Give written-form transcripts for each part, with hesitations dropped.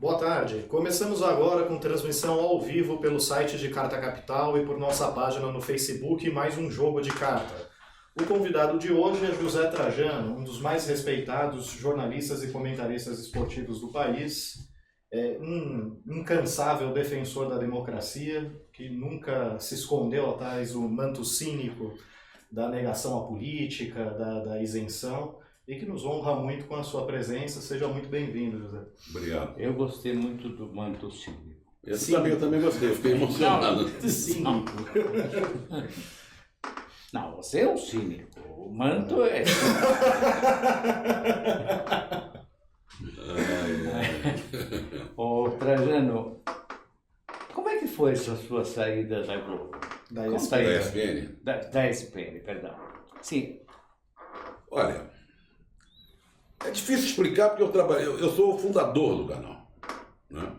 Boa tarde. Começamos agora com transmissão ao vivo pelo site de Carta Capital e por nossa página no Facebook, mais um jogo de carta. O convidado de hoje é José Trajano, um dos mais respeitados jornalistas e comentaristas esportivos do país, um incansável defensor da democracia, que nunca se escondeu atrás do manto cínico da negação à política, da isenção, e que nos honra muito com a sua presença. Seja muito bem-vindo, José. Obrigado. Eu gostei muito do manto cínico. Eu também gostei, fiquei emocionado. Cínico. Não, você é um cínico. O manto é... Ô, Trajano, como é que foi essa sua saída da Globo? Da Conta aí. Da ESPN? Da ESPN, perdão. Sim. Olha, é difícil explicar porque eu sou o fundador do canal, né?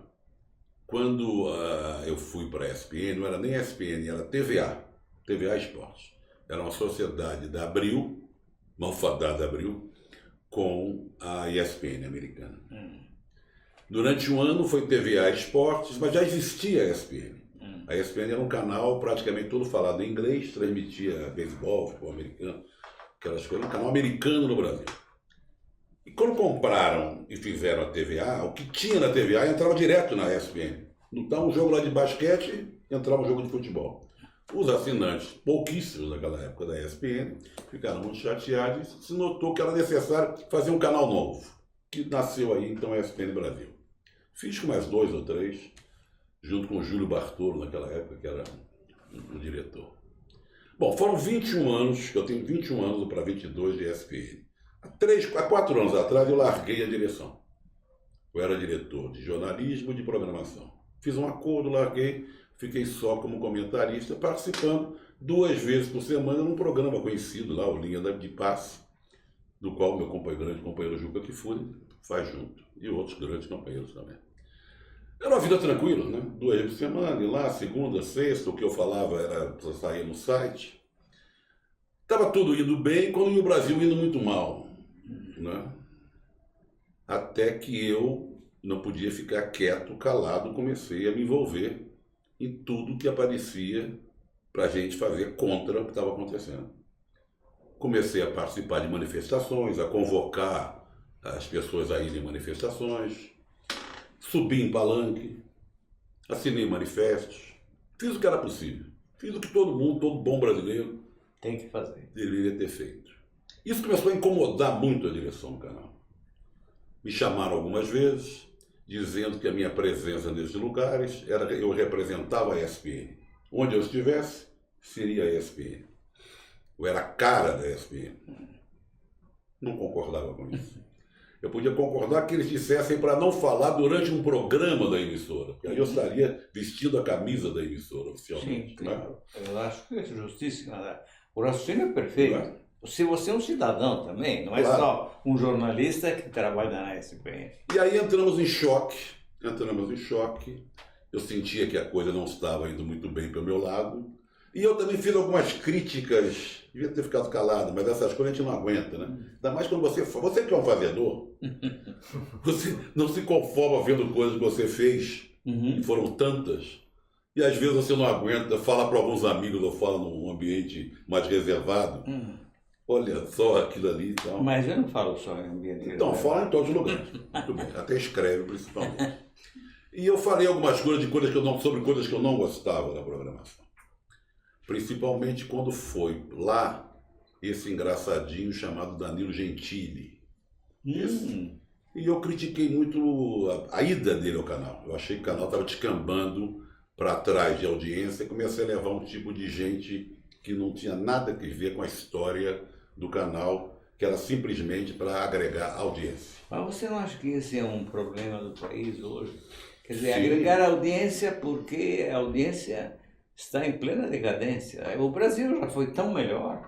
Quando eu fui para a ESPN, não era nem ESPN, era TVA Esportes. Era uma sociedade da Abril, malfadada Abril, com a ESPN americana. Durante um ano foi TVA Esportes, mas já existia a ESPN. A ESPN era um canal praticamente todo falado em inglês, transmitia beisebol, futebol americano, aquelas coisas, um canal americano no Brasil. E quando compraram e fizeram a TVA, o que tinha na TVA entrava direto na ESPN. Então, um jogo lá de basquete, entrava um jogo de futebol. Os assinantes, pouquíssimos naquela época da ESPN, ficaram muito chateados e se notou que era necessário fazer um canal novo, que nasceu aí, então, a ESPN Brasil. Fiz com mais 2 ou 3, junto com o Júlio Bartolo, naquela época, que era o diretor. Bom, foram 21 anos, eu tenho 21 anos para 22 de ESPN. Há 4 anos atrás eu larguei a direção. Eu era diretor de jornalismo e de programação. Fiz um acordo, larguei, fiquei só como comentarista, participando 2 vezes por semana num programa conhecido lá, o Linha de Passe, do qual meu grande companheiro Juca Kfouri faz junto, e outros grandes companheiros também. Era uma vida tranquila, né? 2 vezes por semana, ir lá, segunda, sexta, o que eu falava era sair no site. Estava tudo indo bem, quando o Brasil indo muito mal, né? Até que eu não podia ficar quieto, calado, comecei a me envolver em tudo que aparecia para a gente fazer contra o que estava acontecendo. Comecei a participar de manifestações, a convocar as pessoas a irem em manifestações, subi em palanque, assinei manifestos, fiz o que era possível. Fiz o que todo bom brasileiro Tem que fazer. deveria ter feito. Isso começou a incomodar muito a direção do canal. Me chamaram algumas vezes, dizendo que a minha presença nesses lugares eu representava a ESPN. Onde eu estivesse, seria a ESPN. Eu era a cara da ESPN. Não concordava com isso. Eu podia concordar que eles dissessem para não falar durante um programa da emissora, porque aí eu estaria vestido a camisa da emissora oficialmente. Sim, né? claro. Eu acho que é justíssimo. O raciocínio é perfeito. Claro. Se você é um cidadão também, não é Claro. só um jornalista que trabalha na ESPN. E aí entramos em choque. Eu sentia que a coisa não estava indo muito bem para o meu lado. E eu também fiz algumas críticas, devia ter ficado calado, mas essas coisas a gente não aguenta, né? Ainda mais quando você que é um fazedor, você não se conforma vendo coisas que você fez, e foram tantas, e às vezes você não aguenta, fala para alguns amigos, ou fala num ambiente mais reservado, olha só aquilo ali e tal. Mas eu não falo só em ambiente. Então, fala em todos os lugares, muito bem, até escreve principalmente. E eu falei algumas coisas sobre coisas que eu não gostava da programação. Principalmente quando foi lá esse engraçadinho chamado Danilo Gentili. E eu critiquei muito a ida dele ao canal. Eu achei que o canal estava descambando para trás de audiência e comecei a levar um tipo de gente que não tinha nada a ver com a história do canal, que era simplesmente para agregar audiência. Mas você não acha que esse é um problema do país hoje? Quer dizer, Sim. agregar audiência porque a audiência está em plena decadência. O Brasil já foi tão melhor.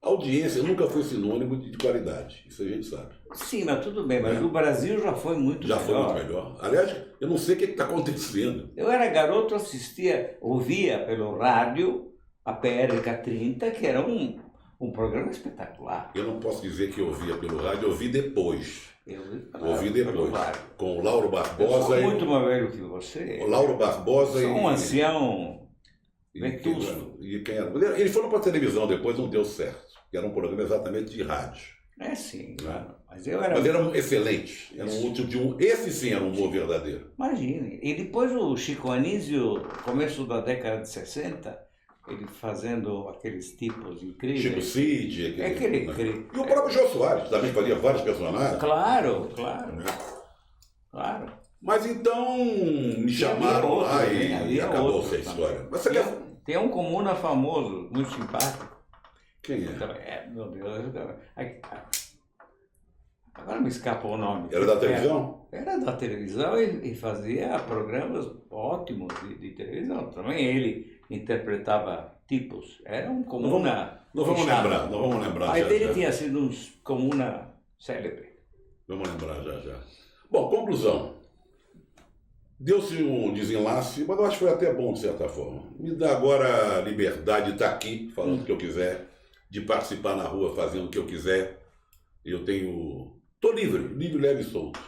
A audiência nunca foi sinônimo de qualidade, isso a gente sabe. Sim, mas tudo bem, mas o Brasil já foi muito Já melhor. foi muito melhor. Aliás, eu não sei o que está acontecendo. Eu era garoto, ouvia pelo rádio a PRK-30, que era um programa espetacular. Eu não posso dizer que eu ouvia pelo rádio, eu ouvi depois. Eu ouvi falar, Ouvi depois. claro. Com o Lauro Eu Barbosa sou e muito mais velho que você. o Lauro Barbosa Sou um e ancião e vetusto. quem era? Ele foram para televisão depois, não deu certo. Que era um programa exatamente de rádio. É sim, claro. Mas eu era. Mas eram excelentes. Era um tipo de um. Esse sim era um humor verdadeiro. Imagine. E depois o Chico Anísio, começo da década de 60, ele fazendo aqueles tipos Chico incríveis. Cid, É aquele. E o próprio Jô Soares também fazia vários personagens. Claro, claro. Claro. Mas então me chamaram outros, lá né? e Havia acabou outros essa história. também. Mas você quer. Tem um comuna famoso, muito simpático. Quem é? Meu Deus. Agora me escapa o nome. Era da televisão? Era da televisão e fazia programas ótimos de televisão. Também ele interpretava tipos. Era um comuna. Não vamos fechado. lembrar, não vamos lembrar. O pai já, dele já. tinha sido um comuna célebre. Vamos lembrar já já. Bom, conclusão. Deu-se um desenlace, mas eu acho que foi até bom de certa forma. Me dá agora a liberdade de estar aqui, falando o que eu quiser, de participar na rua fazendo o que eu quiser. Eu tenho. Estou livre, leve e solto.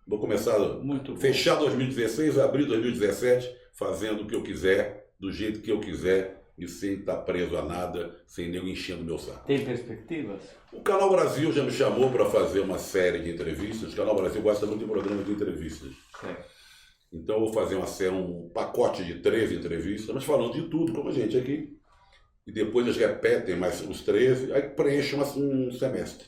Vou começar Muito bom. fechar 2016, abrir 2017, fazendo o que eu quiser, do jeito que eu quiser, e sem estar preso a nada, sem nem enchendo meu saco. Tem perspectivas? O Canal Brasil já me chamou para fazer uma série de entrevistas. O Canal Brasil gosta muito de programas de entrevistas. Certo. Então eu vou fazer uma série, um pacote de 13 entrevistas, mas falando de tudo, como a gente aqui. E depois eles repetem mais os 13, aí preenchem um semestre.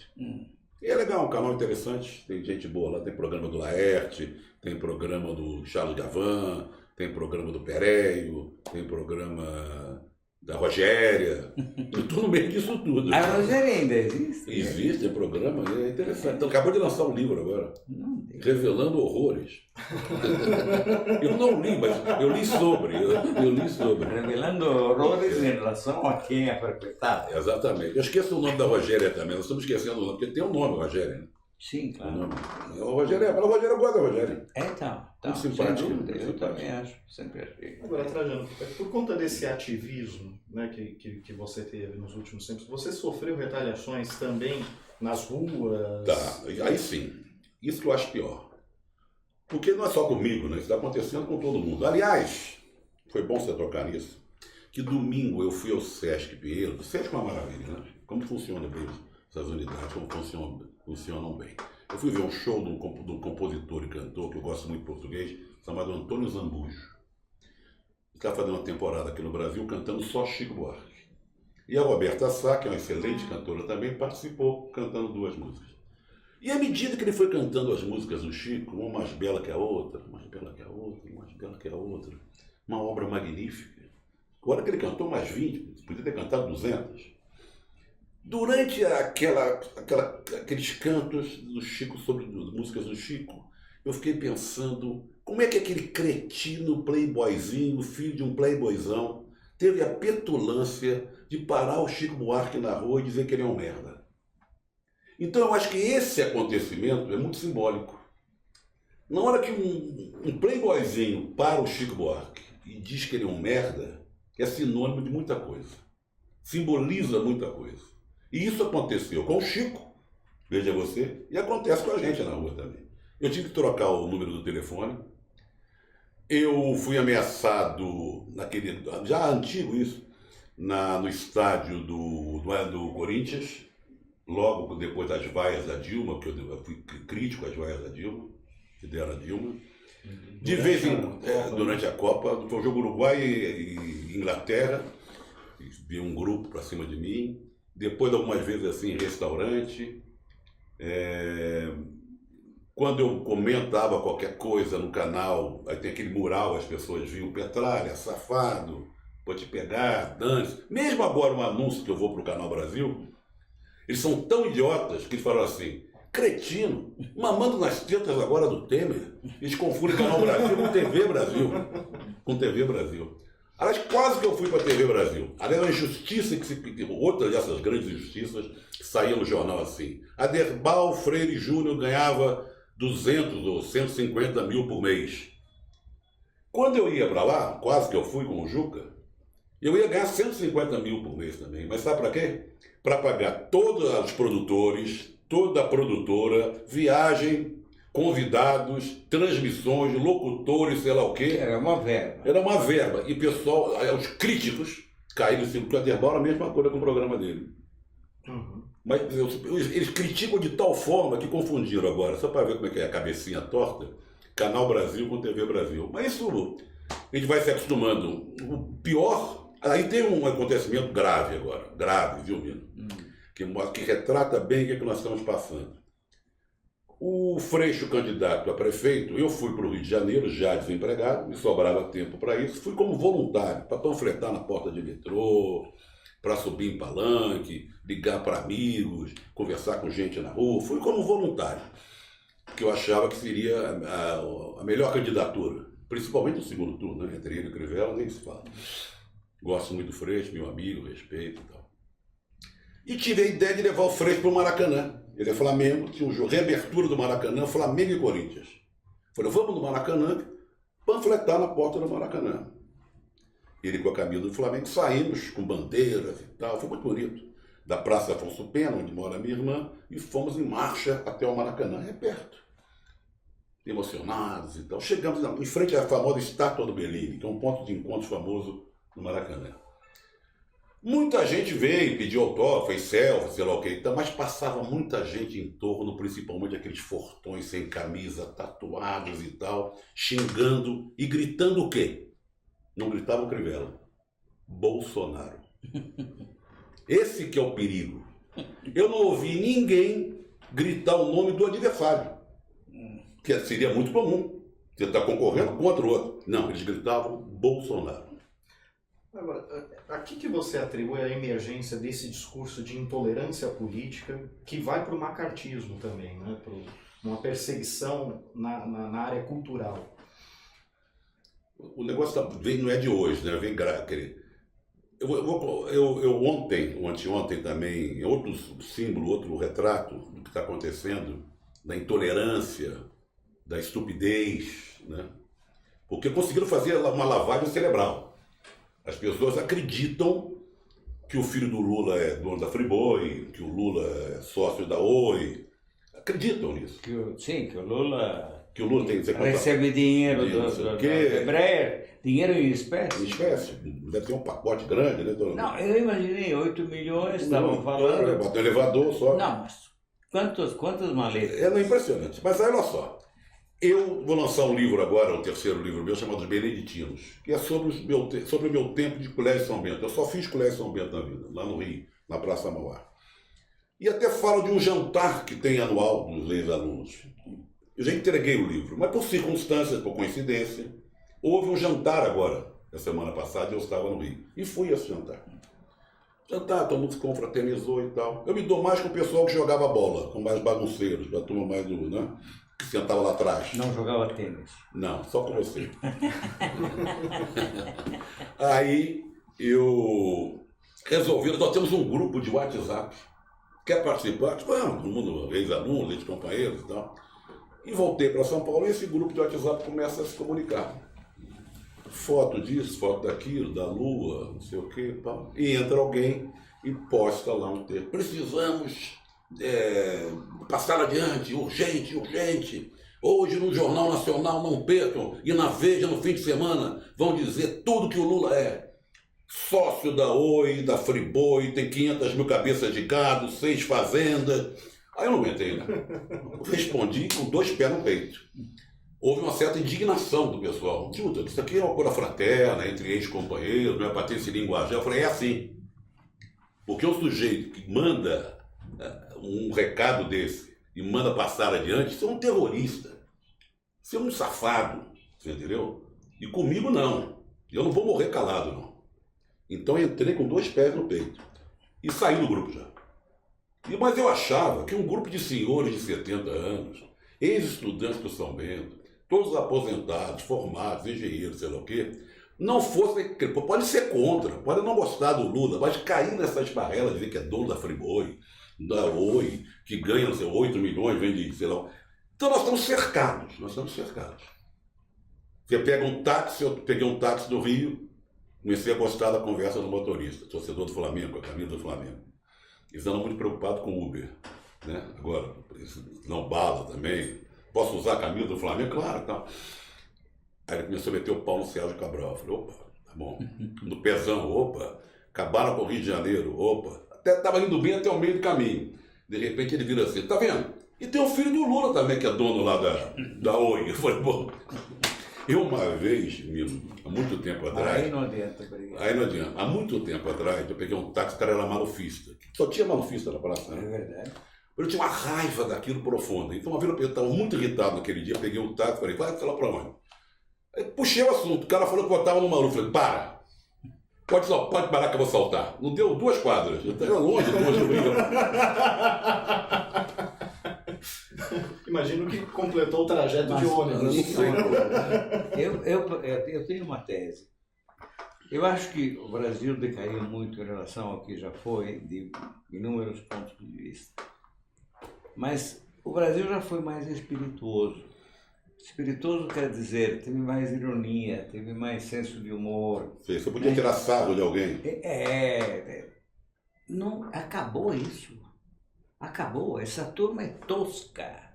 E é legal, um canal interessante, tem gente boa lá, tem programa do Laerte, tem programa do Charles Gavan, tem programa do Pereio, tem programa da Rogéria. Eu estou no meio disso tudo. A Rogéria ainda existe? Existe, é programa, é interessante. Então, acabou de lançar um livro agora, Não tem. revelando horrores. Eu não li, mas eu li sobre. Eu li sobre. Revelando horrores em relação a quem é perpetrado. Exatamente. Eu esqueço o nome da Rogéria também, nós estamos esquecendo o nome, porque tem um nome, Rogéria. Né? Sim, O claro. nome. O Rogéria, mas o Rogéria gosta da Rogéria. Então, Muito sem simpático, dúvida, muito eu simpático. também acho, sempre achei. Agora, Trajano, por conta desse ativismo, né, que você teve nos últimos tempos, você sofreu retaliações também nas ruas? Tá, aí sim. Isso que eu acho pior. Porque não é só comigo, né? Isso está acontecendo com todo mundo. Aliás, foi bom você tocar nisso, que domingo eu fui ao Sesc Pinheiro. O Sesc é uma maravilha, né? Como funciona bem essas unidades, como funcionam bem. Eu fui ver um show de um compositor e cantor, que eu gosto muito de português, chamado Antônio Zambujo. Ele está fazendo uma temporada aqui no Brasil cantando só Chico Buarque. E a Roberta Sá, que é uma excelente cantora também, participou cantando 2 músicas. E à medida que ele foi cantando as músicas do Chico, uma mais bela que a outra, mais bela que a outra, mais bela que a outra, uma obra magnífica. Agora que ele cantou mais 20, podia ter cantado 200. Durante aqueles cantos do Chico, sobre músicas do Chico, eu fiquei pensando como é que aquele cretino playboyzinho, filho de um playboyzão, teve a petulância de parar o Chico Buarque na rua e dizer que ele é um merda. Então eu acho que esse acontecimento é muito simbólico. Na hora que um playboyzinho para o Chico Buarque e diz que ele é um merda, é sinônimo de muita coisa. Simboliza muita coisa. E isso aconteceu com o Chico, veja você, e acontece com a gente na rua também. Eu tive que trocar o número do telefone. Eu fui ameaçado naquele, já antigo isso, no estádio do Corinthians, logo depois das vaias da Dilma, porque eu fui crítico às vaias da Dilma, que deram a Dilma. De vez em quando, durante a Copa, foi o jogo Uruguai e Inglaterra, veio um grupo para cima de mim. Depois, algumas vezes assim, em restaurante. Quando eu comentava qualquer coisa no canal, aí tem aquele mural, as pessoas viam Petralha, safado, vou te pegar, dane-se. Mesmo agora, um anúncio que eu vou para o Canal Brasil, eles são tão idiotas que eles falam assim, cretino, mamando nas tetas agora do Temer. Eles confundem Canal Brasil com TV Brasil. Com TV Brasil. Aliás, quase que eu fui para a TV Brasil. Aliás, uma injustiça, outra dessas grandes injustiças, que saía no jornal assim. Aderbal Freire Júnior ganhava 200 ou 150 mil por mês. Quando eu ia para lá, quase que eu fui com o Juca, eu ia ganhar 150 mil por mês também. Mas sabe para quê? Para pagar todos os produtores, toda a produtora, viagem, convidados, transmissões, locutores, sei lá o quê. Era uma verba. Era uma verba. E pessoal, os críticos caíram em cima do Aderbal, a mesma coisa com o programa dele. Uhum. Mas eles criticam de tal forma que confundiram agora, só para ver como é que é a cabecinha torta, Canal Brasil com TV Brasil. Mas isso a gente vai se acostumando. O pior, aí tem um acontecimento grave agora, grave, viu, Mino? Que retrata bem o que nós estamos passando. O Freixo, candidato a prefeito, eu fui para o Rio de Janeiro, já desempregado, me sobrava tempo para isso, fui como voluntário, para panfletar na porta de metrô, para subir em palanque, ligar para amigos, conversar com gente na rua, fui como voluntário, porque eu achava que seria a melhor candidatura, principalmente no segundo turno, né? Entre ele e o Crivella, nem se fala. Gosto muito do Freixo, meu amigo, respeito e tal. E tive a ideia de levar o Freixo para o Maracanã. Ele é Flamengo, tinha um jogo, reabertura do Maracanã, Flamengo e Corinthians. Falei, vamos no Maracanã, panfletar na porta do Maracanã. Ele com a camisa do Flamengo, saímos com bandeiras e tal, foi muito bonito. Da Praça Afonso Pena, onde mora minha irmã, e fomos em marcha até o Maracanã, é perto. Emocionados e tal. Chegamos em frente à famosa Estátua do Bellini, que é um ponto de encontro famoso no Maracanã. Muita gente veio, pediu autógrafo, fez selfie, sei lá o que, mas passava muita gente em torno, principalmente aqueles fortões sem camisa, tatuados e tal, xingando e gritando o quê? Não gritava o Crivella. Bolsonaro. Esse que é o perigo. Eu não ouvi ninguém gritar o nome do adversário, que seria muito comum. Você está concorrendo contra o outro. Não, eles gritavam Bolsonaro. Agora, a que você atribui a emergência desse discurso de intolerância política que vai para o macartismo também, né? Para uma perseguição na área cultural? O negócio não é de hoje, né? Vem eu ontem, ou anteontem também, outro símbolo, outro retrato do que está acontecendo, da intolerância, da estupidez, né? Porque conseguiram fazer uma lavagem cerebral. As pessoas acreditam que o filho do Lula é dono da Friboi, que o Lula é sócio da Oi. Acreditam nisso. Sim, que o Lula tem recebe dinheiro do Ebreyer, dinheiro em espécie. Em espécie. Deve ter um pacote grande, né, dona? Não, eu imaginei 8 milhões, estavam falando. Bota um elevador só. Não, mas quantas maletas? É impressionante. Mas olha só. Eu vou lançar um livro agora, o terceiro livro meu, chamado Os Beneditinos, que é sobre o meu tempo de Colégio São Bento. Eu só fiz Colégio São Bento na vida, lá no Rio, na Praça Mauá. E até falo de um jantar que tem anual dos ex-alunos. Eu já entreguei o livro, mas por circunstâncias, por coincidência, houve um jantar agora, na semana passada, e eu estava no Rio. E fui a esse jantar. Todo mundo se confraternizou e tal. Eu me dou mais com o pessoal que jogava bola, com mais bagunceiros, da turma mais do, né? Que sentava lá atrás. Não jogava tênis? Não, só com você. Aí eu resolvi, nós temos um grupo de WhatsApp. Quer participar? Vamos, todo mundo, ex-alunos, ex-companheiros e tal. E voltei para São Paulo e esse grupo de WhatsApp começa a se comunicar. Foto disso, foto daquilo, da lua, não sei o quê e tal. E entra alguém e posta lá um texto. Precisamos passar adiante, urgente, urgente. Hoje no Jornal Nacional, não percam, e na Veja no fim de semana vão dizer tudo que o Lula é. Sócio da Oi, da Friboi, tem 500 mil cabeças de gado, 6 fazendas. Aí eu não aguentei, né? Respondi com 2 pés no peito. Houve uma certa indignação do pessoal. Juta, isso aqui é uma coisa fraterna, entre ex-companheiros, não é para ter esse linguajar. Eu falei, é assim. Porque o sujeito que manda um recado desse e manda passar adiante, você é um terrorista. Você é um safado, você entendeu? E comigo não. Eu não vou morrer calado, não. Então eu entrei com 2 pés no peito. E saí do grupo já. Mas eu achava que um grupo de senhores de 70 anos, ex-estudantes do São Bento, todos aposentados, formados, engenheiros, sei lá o quê, não fossem, pode ser contra, pode não gostar do Lula, mas cair nessa esparrela de dizer que é dono da Friboi, da Oi, que ganha, não sei, 8 milhões, vende, sei lá. Então nós estamos cercados. Você pega um táxi, eu peguei um táxi do Rio, comecei a gostar da conversa do motorista, torcedor do Flamengo, com a camisa do Flamengo. Eles andam muito preocupados com o Uber. né? Agora, não bala também. Posso usar a camisa do Flamengo? Claro, tá. Aí ele começou a meter o pau no Sérgio Cabral. Eu falei, opa, tá bom. No pezão, opa. Acabaram com o Rio de Janeiro, opa. Até estava indo bem até o meio do caminho. De repente ele vira assim, tá vendo? E tem o filho do Lula também, que é dono lá da Oi. Eu falei, bom. Eu uma vez, há muito tempo atrás... Aí não adianta brigar. Aí não adianta. Há muito tempo atrás, eu peguei um táxi, o cara era malufista. Só tinha malufista na praça, né? É verdade. Eu tinha uma raiva daquilo profunda. Então, uma vez eu estava muito irritado naquele dia, peguei um táxi e falei, vai lá pra onde? Aí puxei o assunto, o cara falou que eu estava no maluco. Eu falei, para! Pode parar que eu vou saltar. Não deu 2 quadras. Eu estava longe do Rio. Imagino que completou o trajeto de ônibus. Eu tenho uma tese. Eu acho que o Brasil decaiu muito em relação ao que já foi, de inúmeros pontos de vista. Mas o Brasil já foi mais espirituoso. Espirituoso quer dizer, teve mais ironia, teve mais senso de humor. Você podia tirar sarro de alguém. Não, acabou isso. Acabou. Essa turma é tosca.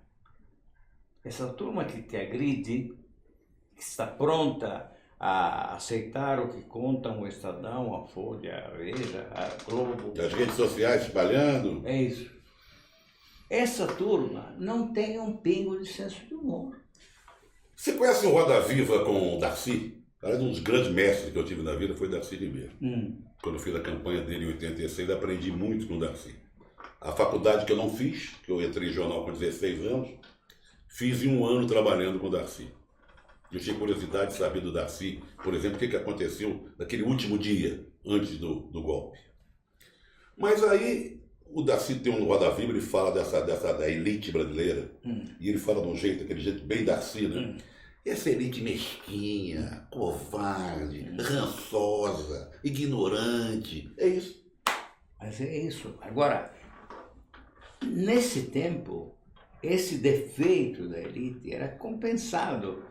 Essa turma que te agride, que está pronta a aceitar o que contam o Estadão, a Folha, a Veja, a Globo. As redes sociais espalhando. É isso. Essa turma não tem um pingo de senso de humor. Você conhece o Roda Viva com o Darcy? Cara, um dos grandes mestres que eu tive na vida foi Darcy Ribeiro. Quando eu fiz a campanha dele em 86, aprendi muito com o Darcy. A faculdade que eu não fiz, que eu entrei em jornal com 16 anos, fiz em 1 ano trabalhando com o Darcy. Eu tinha curiosidade de saber do Darcy, por exemplo, o que aconteceu naquele último dia, antes do golpe. Mas aí, o Darcy tem um Roda Viva, ele fala da elite brasileira, e ele fala de um jeito, aquele jeito bem Darcy, né? Essa elite mesquinha, covarde, rançosa, ignorante, é isso. Mas é isso. Agora, nesse tempo, esse defeito da elite era compensado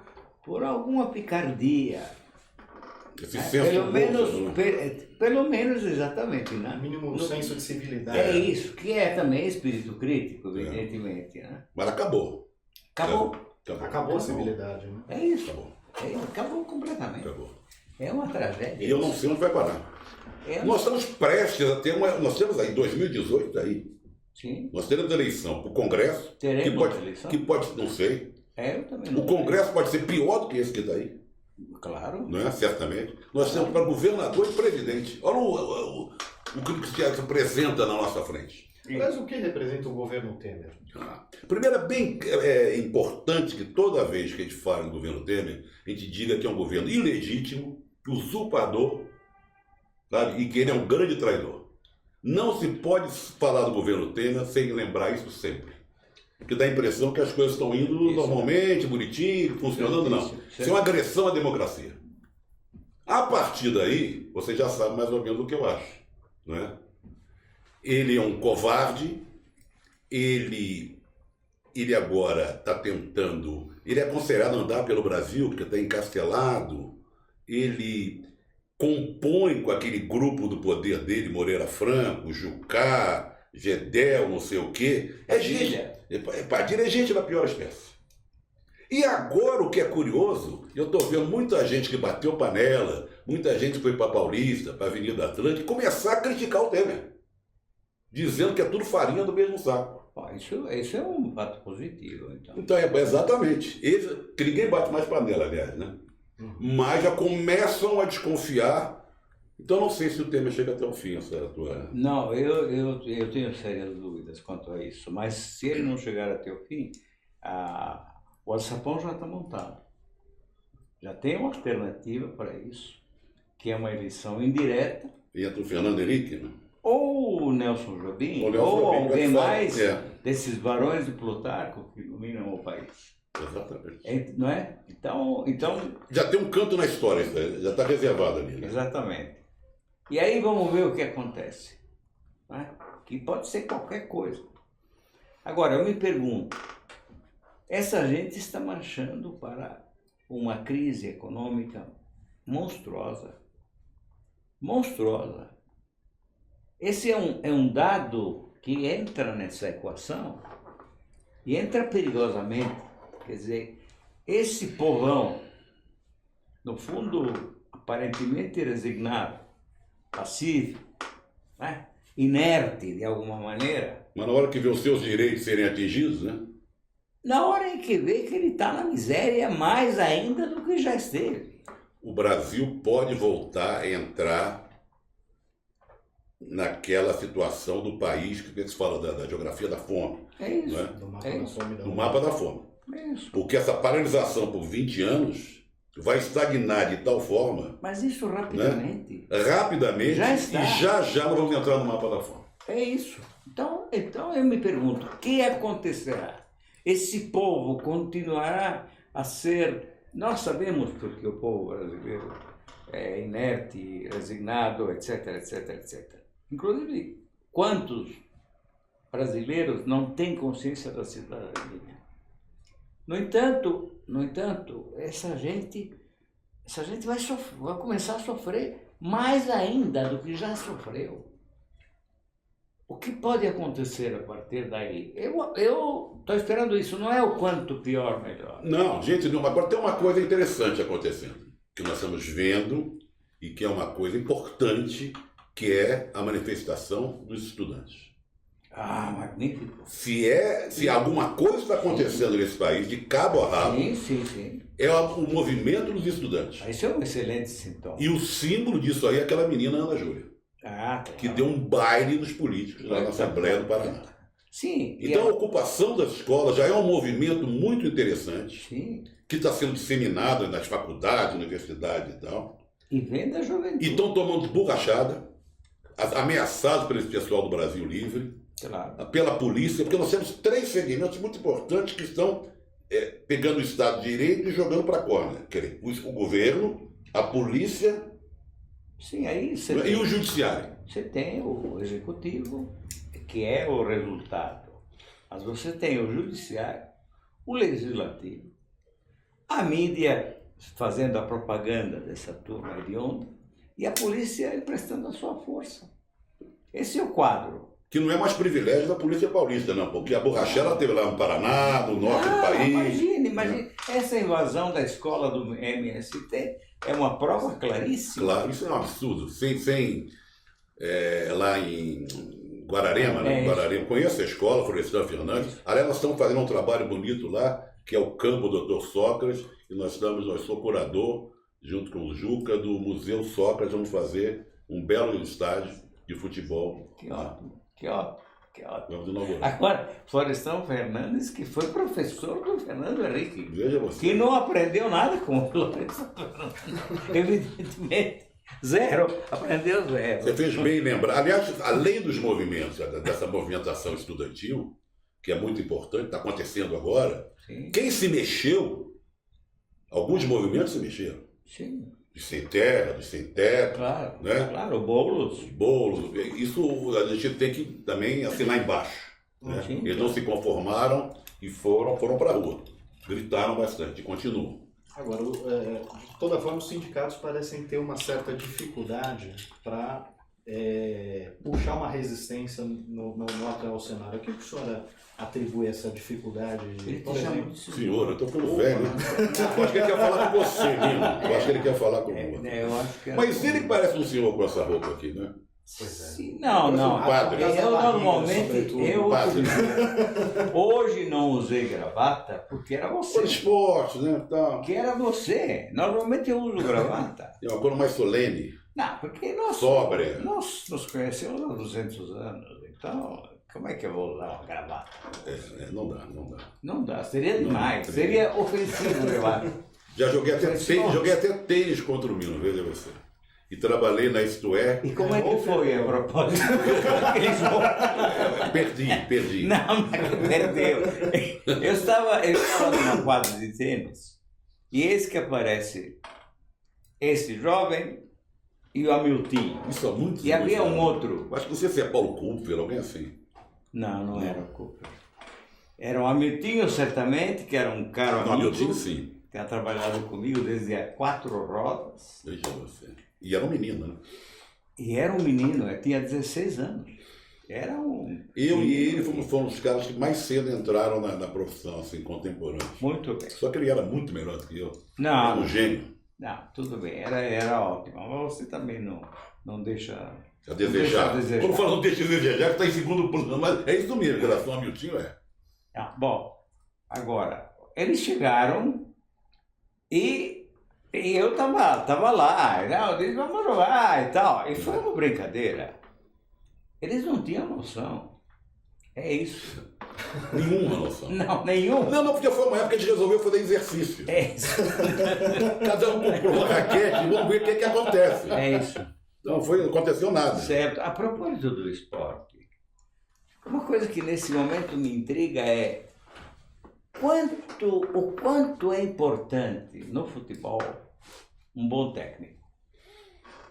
por alguma picardia. Esse senso Pelo menos exatamente, né? Mínimo senso de civilidade. É isso, que é também espírito crítico, evidentemente. Né? Mas acabou. Acabou a civilidade, né? É isso. Acabou completamente. Acabou. É uma tragédia. E eu não sei onde vai parar. Nós estamos prestes a ter nós temos aí 2018 aí. Sim. Nós teremos eleição para o Congresso. Teremos eleição? Que pode, não sei. Eu também não O Congresso pode ser pior do que esse que está aí. Claro. Não é? Certamente. Nós temos para governador e presidente. Olha o que se apresenta na nossa frente. Mas o que representa o governo Temer? Primeiro, é bem importante que toda vez que a gente fala em governo Temer, a gente diga que é um governo ilegítimo, usurpador, sabe? E que ele é um grande traidor. Não se pode falar do governo Temer sem lembrar isso sempre. Porque dá a impressão que as coisas estão indo normalmente, bonitinho, funcionando, não. Isso é uma agressão à democracia. A partir daí, você já sabe mais ou menos o que eu acho. Não é? Ele é um covarde, ele agora está tentando, ele é aconselhado a andar pelo Brasil, porque está encastelado, ele compõe com aquele grupo do poder dele, Moreira Franco, Jucá, Gedel, não sei o quê. Padilha é gente da pior espécie. E agora o que é curioso, eu estou vendo muita gente que bateu panela, muita gente que foi para Paulista, para Avenida Atlântica, começar a criticar o Temer, dizendo que é tudo farinha do mesmo saco. Isso é um fato positivo, então. Então, exatamente. Que ninguém bate mais panela, aliás, né? Mas já começam a desconfiar. Então, não sei se o Temer chega até o fim, essa tua... Não, eu tenho sérias dúvidas quanto a isso. Mas se ele não chegar até o fim, o alçapão já está montado. Já tem uma alternativa para isso, que é uma eleição indireta. E entra o Fernando Henrique, né? Ou o Nelson Jobim, ou alguém mais desses barões de Plutarco que iluminam o país. Exatamente. Não é? Então... Já tem um canto na história, já está reservado ali. Né? Exatamente. E aí vamos ver o que acontece. Né? Que pode ser qualquer coisa. Agora, eu me pergunto, essa gente está marchando para uma crise econômica monstruosa. Monstruosa. Esse é um dado que entra nessa equação e entra perigosamente. Quer dizer, esse povão, no fundo, aparentemente resignado, pacífico, né? Inerte de alguma maneira. Mas na hora que vê os seus direitos serem atingidos, né? Na hora em que vê que ele está na miséria mais ainda do que já esteve. O Brasil pode voltar a entrar naquela situação do país que se fala da geografia da fome. É isso. Né? Do mapa É da isso. fome. Do mapa da fome. É isso. Porque essa paralisação por 20 anos vai estagnar de tal forma, Mas isso rapidamente. rapidamente, Já está. e já nós vamos entrar no mapa da fome. É isso. Então eu me pergunto, o que acontecerá? Esse povo continuará a ser... Nós sabemos porque o povo brasileiro é inerte, resignado, etc, etc, etc. Inclusive, quantos brasileiros não têm consciência da cidadania? No entanto, essa gente vai começar a sofrer mais ainda do que já sofreu. O que pode acontecer a partir daí? Eu estou esperando isso, não é o quanto pior, melhor. Não, gente, não, agora tem uma coisa interessante acontecendo, que nós estamos vendo e que é uma coisa importante, que é a manifestação dos estudantes. Ah, magnífico. Se alguma coisa está acontecendo nesse país, de cabo a rabo, Sim. é o movimento dos estudantes. Isso é um excelente sintoma. E o símbolo disso aí é aquela menina Ana Júlia, Tá. que deu um baile nos políticos lá na Assembleia do Paraná. Sim. Então a ocupação das escolas já é um movimento muito interessante, Sim. que está sendo disseminado nas faculdades, universidades e tal. E vem da juventude. E estão tomando borrachada, ameaçados pelo esse pessoal do Brasil Livre, Claro. pela polícia, porque nós temos 3 segmentos muito importantes que estão pegando o Estado de Direito e jogando para a córnea. O governo, a polícia Sim, aí e o judiciário. você tem o executivo, que é o resultado. Mas você tem o judiciário, o legislativo, a mídia fazendo a propaganda dessa turma hedionda e a polícia prestando a sua força. Esse é o quadro. Que não é mais privilégio da polícia paulista, não, porque a borrachera teve lá no Paraná, no norte do país. Imagine, essa invasão da escola do MST é uma prova claríssima. Claro, isso é um absurdo. Lá em Guararema, né? Guararema, conheço a escola, Florestan Fernandes. Aliás, nós estamos fazendo um trabalho bonito lá, que é o campo Dr. Sócrates, e nós sou curador, junto com o Juca, do Museu Sócrates, vamos fazer um belo estádio de futebol. Que ótimo, que ótimo. Vamos inaugurar. Agora, Florestan Fernandes, que foi professor do Fernando Henrique, Veja você. que não aprendeu nada com o Florestan Fernandes. Evidentemente, zero, aprendeu zero. Você fez bem lembrar. Aliás, além dos movimentos, dessa movimentação estudantil, que é muito importante, está acontecendo agora, Sim, quem se mexeu, alguns movimentos se mexeram. sim, Dos sem terra, dos sem teto, claro, né? claro, Boulos. Bolos. Isso a gente tem que também assinar embaixo. Né? Sim, Eles não se conformaram e foram para a rua. Gritaram bastante e continuam. Agora, de toda forma, os sindicatos parecem ter uma certa dificuldade para puxar uma resistência no atual cenário. O que o senhor atribui essa dificuldade? Ele Por te chama exemplo, de Senhor, eu estou ficando velho. Eu acho que ele quer falar com você, Nino. Eu acho que ele quer falar comigo. eu acho que Mas ele parece um senhor com essa roupa aqui, né? Pois é. Sim, não. Um padre. Eu normalmente, sobretudo, padre. hoje não usei gravata porque era Por você. esporte, né? Tá. Que era você. Normalmente eu uso gravata. É uma coisa mais solene. Não, porque nós Sóbria. nos conhecemos há 200 anos. Então, como é que eu vou usar uma gravata? Não dá. Não dá, seria Não, demais. seria. Seria ofensivo, eu acho. Já joguei até, Mas, tênis, nossa. joguei até tênis contra o Mino, veja você. E trabalhei na Isto É. E como é que foi a propósito? Aquele jogo? Perdi. Não, mas perdeu. Eu estava numa quadra de tênis e eis que aparece esse jovem e o Hamilton. Isso há muitos E anos, havia um né? outro. Acho que não sei se é Paulo Kupfer, alguém assim. Não era o Cooper. Era o Hamilton, certamente, que era um cara Não, amigo. Hamilton, sim. Tinha trabalhado comigo desde a 4 rodas. Veja você. E era um menino, né? E era um menino, tinha 16 anos. Era um... Eu e ele foram os caras que mais cedo entraram na profissão, assim, contemporânea. Muito bem. Só que ele era muito melhor do que eu. Não, Era um gênio. não, tudo bem, era ótimo. Mas você também não deixa... A desejar. Não deixa a desejar. Quando fala não deixa a desejar, que está em segundo plano. Mas é isso mesmo, em relação a Miltinho, é. Ah, bom, agora, eles chegaram e eu estava lá. Não, eles vamos jogar e tal. E foi uma brincadeira. Eles não tinham noção. É isso. Nenhuma noção. Não, nenhum. Não, porque foi uma época que a gente resolveu fazer exercício. É isso. Cada um comprou uma raquete e vamos ver o que acontece. É isso. Não aconteceu nada. Certo. A propósito do esporte, uma coisa que nesse momento me intriga é o quanto é importante no futebol um bom técnico.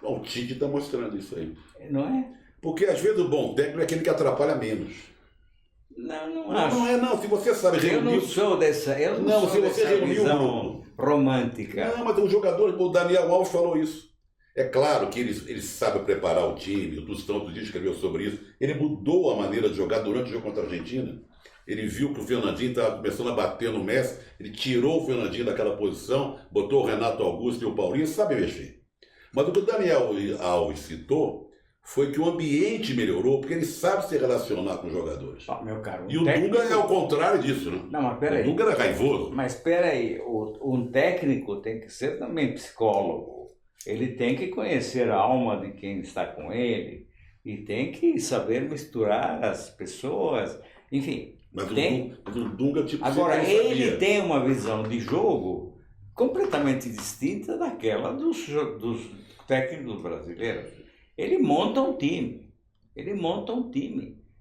Bom, o Tite está mostrando isso aí. Não é? Porque às vezes o bom técnico é aquele que atrapalha menos. Não Não, acho. não é não. Se você sabe Eu não reunir... sou dessa, eu não Não, sou se você dessa reuniu o visão romântica. Não, mas um jogador, o Daniel Alves falou isso. É claro que ele sabe preparar o time, o Tostão outro dia escreveu sobre isso. Ele mudou a maneira de jogar durante o jogo contra a Argentina. Ele viu que o Fernandinho estava começando a bater no Messi, ele tirou o Fernandinho daquela posição, botou o Renato Augusto e o Paulinho, sabe mexer. Mas o que o Daniel Alves citou foi que o ambiente melhorou, porque ele sabe se relacionar com os jogadores. Meu caro, E o Dunga é ao contrário disso, né? Não, mas peraí. O Dunga era raivoso. Mas peraí, um técnico tem que ser também psicólogo. Ele tem que conhecer a alma de quem está com ele e tem que saber misturar as pessoas, enfim. Mas tem... o Dunga, tipo, Agora, sempre sabia. ele tem uma visão de jogo completamente distinta daquela dos técnicos brasileiros. Ele monta um time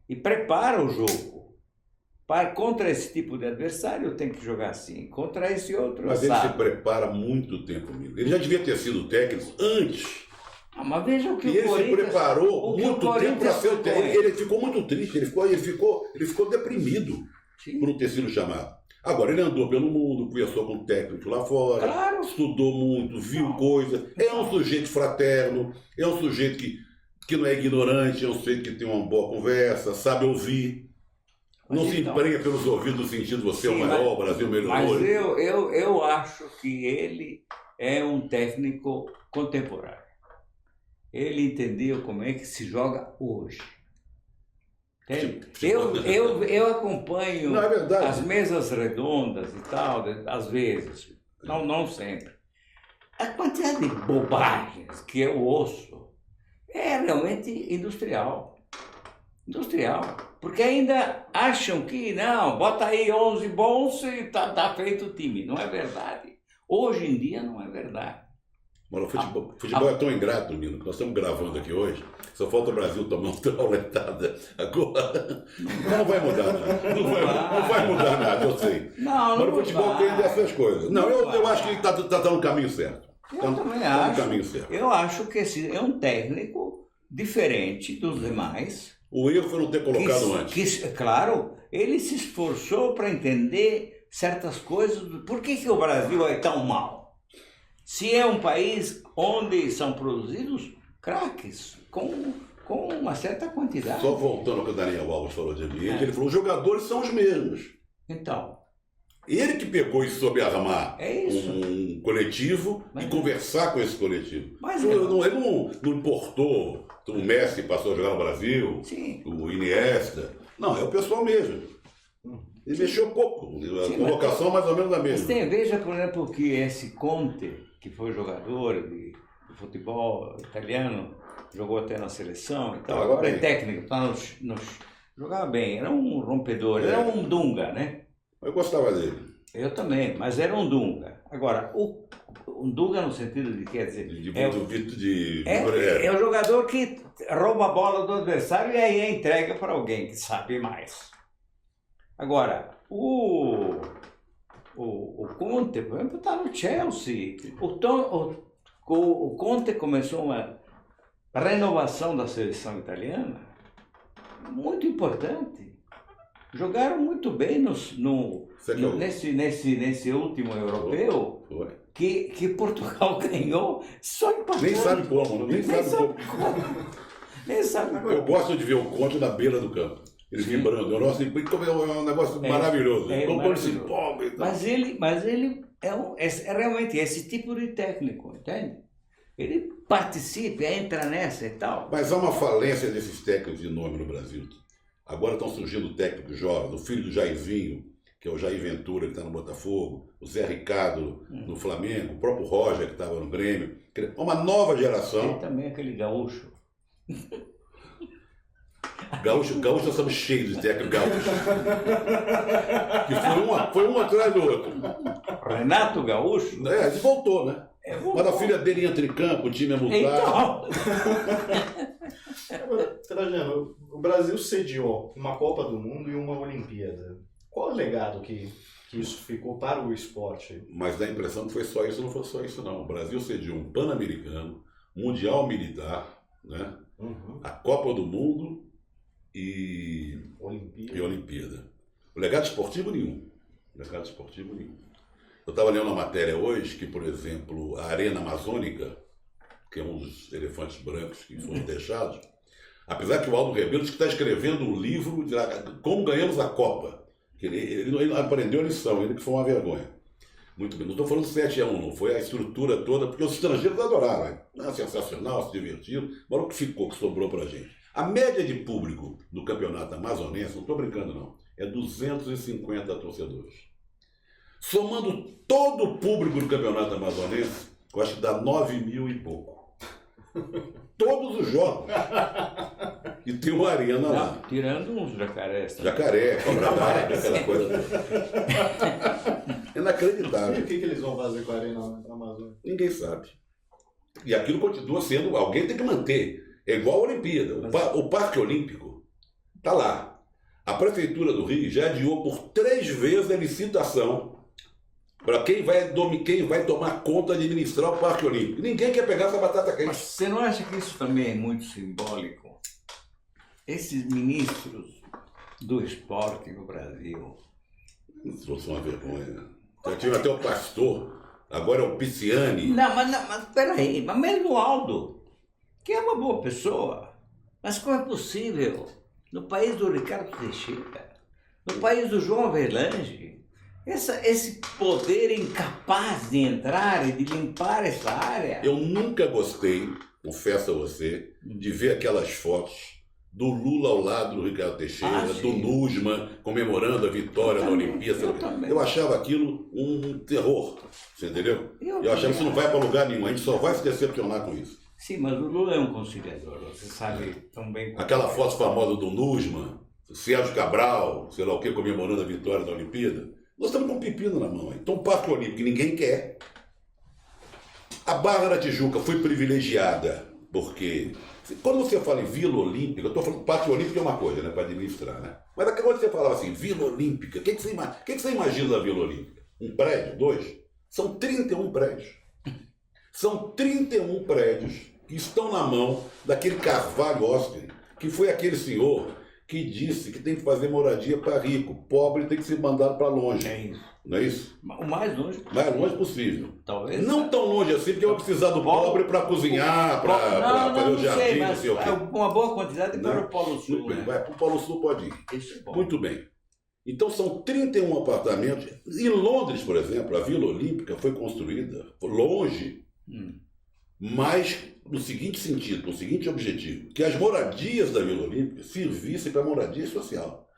e prepara o jogo. Contra esse tipo de adversário tem que jogar assim, contra esse outro, Mas ele sabe? se prepara há muito tempo, amigo. Ele já devia ter sido técnico antes. Mas veja o que E o ele se Corinthians... preparou muito tempo para ser o técnico. Ele... Ele ficou muito triste, ele ficou deprimido por não ter sido chamado. Agora, ele andou pelo mundo, conversou com técnicos lá fora, Claro. estudou muito, viu coisas. É um sujeito fraterno, é um sujeito que não é ignorante, é um sujeito que tem uma boa conversa, sabe ouvir. Não se emprenha pelos ouvidos no sentido você é o maior, o Brasil melhorou. Mas eu acho que ele é um técnico contemporâneo. Ele entendeu como é que se joga hoje. Eu acompanho Não, é verdade. as mesas redondas e tal, às vezes, não sempre. A quantidade de bobagens que eu ouço é realmente industrial. Porque ainda acham que, não, bota aí 11 bons e tá feito o time. Não é verdade. Hoje em dia não é verdade. Mas o futebol é tão ingrato, Nino, que nós estamos gravando aqui hoje, só falta o Brasil tomar uma trauletada agora. Não vai mudar nada. Não vai mudar nada, eu sei. Não, mas o futebol tem dessas coisas. Não, eu acho que ele está no caminho certo. Eu também acho. acho. No caminho certo. Eu acho que esse é um técnico diferente dos demais. O erro foi não ter colocado antes. Claro, ele se esforçou para entender certas coisas. Por que o Brasil é tão mal? Se é um país onde são produzidos craques com uma certa quantidade. Só voltando ao que o Daniel Alves falou de ambiente, ele falou, os jogadores são os mesmos. Então. Ele que pegou e soube armar um coletivo e conversar com esse coletivo. Mas ele não importou o Messi passou a jogar no Brasil, sim. O Iniesta. Não, é o pessoal mesmo. Ele mexeu pouco. A colocação mais ou menos a mesma. Veja, por exemplo, que esse Conte, que foi jogador de futebol italiano, jogou até na seleção e tal, agora é técnico, jogava bem, era um rompedor, era um Dunga, né? Eu gostava dele. Eu também, mas era um Dunga. Agora, um Dunga no sentido de, quer dizer... É o jogador que rouba a bola do adversário e aí entrega para alguém que sabe mais. Agora, o Conte, por exemplo, está no Chelsea. O Conte começou uma renovação da seleção italiana muito importante. Jogaram muito bem nesse último europeu que Portugal ganhou só empatando. Nem sabe como, nem sabe como. Nem sabe. Eu gosto de ver o conto na beira do campo. Ele vibrando. É um negócio maravilhoso. Como ele se empolga e tal. Mas ele é realmente esse tipo de técnico, entende? Ele participa, entra nessa e tal. Mas há uma falência desses técnicos de nome no Brasil. Agora estão surgindo técnicos jovens, o filho do Jairzinho, que é o Jair Ventura, que está no Botafogo, o Zé Ricardo no Flamengo, o próprio Roger, que estava no Grêmio. Uma nova geração. E também aquele gaúcho. Gaúcho, nós estamos cheios de técnicos gaúchos. Que foi um atrás do outro. Renato Gaúcho? Ele voltou, né? Mas a filha dele entra em campo, o time é multado. Agora, Trajano, o Brasil sediou uma Copa do Mundo e uma Olimpíada. Qual é o legado que isso ficou para o esporte? Mas dá a impressão que foi só isso, não foi só isso não. O Brasil sediou um Pan-Americano, Mundial Militar, né? A Copa do Mundo e Olimpíada. O legado esportivo nenhum. Eu estava lendo uma matéria hoje que, por exemplo, a Arena Amazônica, que é um dos elefantes brancos que foram deixados, apesar que o Aldo Rebelo está escrevendo um livro de como ganhamos a Copa. Ele aprendeu a lição, ele que foi uma vergonha. Muito bem, não estou falando 7-1, não, foi a estrutura toda, porque os estrangeiros adoraram, né? Sensacional, se divertiram, mas o que ficou, que sobrou para a gente? A média de público do campeonato amazonense, não estou brincando não, é 250 torcedores. Somando todo o público do campeonato amazonense, eu acho que dá 9 mil e pouco. Todos os jogos. E tem uma arena lá. Tirando uns jacarés. Jacaré, cobra d'água, aquela coisa toda. Inacreditável. E o que eles vão fazer com a Arena Amazônica? Ninguém sabe. E aquilo continua sendo, alguém tem que manter. É igual a Olimpíada. O Parque Olímpico está lá. A Prefeitura do Rio já adiou por 3 vezes a licitação para quem vai tomar conta de administrar o Parque Olímpico. Ninguém quer pegar essa batata quente. Mas você não acha que isso também é muito simbólico? Esses ministros do esporte no Brasil. Isso foi uma vergonha. Já tinha até o pastor, agora é o Pisciani. Mas peraí, mas mesmo o Aldo, que é uma boa pessoa, mas como é possível, no país do Ricardo Teixeira, no país do João Avelange, esse poder incapaz de entrar e de limpar essa área? Eu nunca gostei, confesso a você, de ver aquelas fotos do Lula ao lado do Ricardo Teixeira, do Nusman comemorando a vitória na Olimpíada. Eu achava aquilo um terror, você entendeu? Eu achava que isso não vai para lugar nenhum, a gente só vai se decepcionar com isso. Sim, mas o Lula é um conciliador, você sabe tão bem. Aquela foto famosa do Nusman, Sérgio Cabral, sei lá o que, comemorando a vitória da Olimpíada. Nós estamos com um pepino na mão. Então, o Parque Olímpico ninguém quer. A Barra da Tijuca foi privilegiada, porque quando você fala em Vila Olímpica, eu estou falando Parque Olímpico é uma coisa, né, para administrar, né? Mas quando você falava assim, Vila Olímpica, o que você imagina da Vila Olímpica? Um prédio? 2? São 31 prédios. São 31 prédios que estão na mão daquele Carvalho Oscar, que foi aquele senhor que disse que tem que fazer moradia para rico, pobre tem que ser mandado para longe. É isso. Não é isso? O mais longe. Mais longe possível. Talvez. Não tão longe assim, porque vai precisar do pobre para cozinhar, para fazer o jardim, não sei o quê. Uma boa quantidade para o Polo Sul. Muito bem, vai para o Polo Sul, pode ir. Isso é bom. Muito bem. Então são 31 apartamentos. Em Londres, por exemplo, a Vila Olímpica foi construída longe, mas no seguinte sentido, com o seguinte objetivo, que as moradias da Vila Olímpica servissem para moradia social.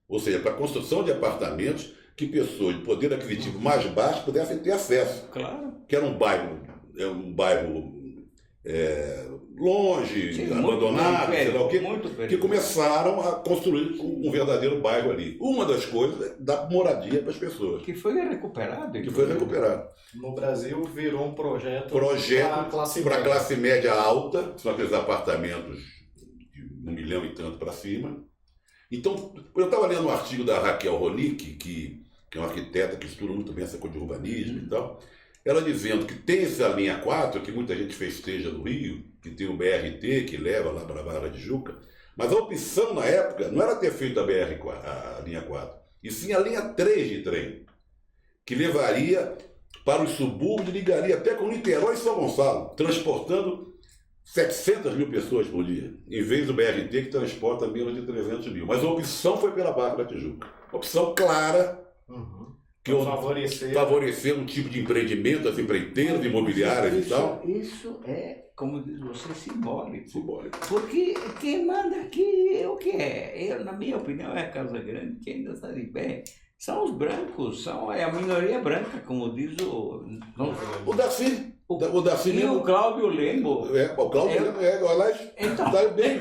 Ou seja, para a construção de apartamentos que pessoas de poder aquisitivo mais baixo pudessem ter acesso. Claro. Que era um bairro longe, sim, abandonado, sei lá o quê, que começaram a construir um verdadeiro bairro ali. Uma das coisas é dar moradia para as pessoas. Que foi recuperado. No Brasil virou um projeto para a classe média alta, são aqueles apartamentos de 1 milhão e tanto para cima. Então, eu estava lendo um artigo da Raquel Ronick, que é uma arquiteta que estuda muito bem essa coisa de urbanismo e tal, ela dizendo que tem essa linha 4, que muita gente festeja no Rio, que tem o BRT, que leva lá para a Barra de Juca, mas a opção na época não era ter feito a linha 4, e sim a linha 3 de trem, que levaria para os subúrbios e ligaria até com Niterói e São Gonçalo, transportando 700 mil pessoas por dia, em vez do BRT que transporta menos de 300 mil. Mas a opção foi pela Barra da Tijuca. Opção clara, que favorecer um tipo de empreendimento, as empreiteiras imobiliárias e tal. Isso é, como diz você, simbólico. Simbólico. Porque quem manda aqui é o que é. Na minha opinião, é a Casa Grande que ainda está de pé. São os brancos, é a minoria branca, como diz o Darcy. O Darcy e o Cláudio Lembo. O Cláudio Lembo, aliás, então, está bem,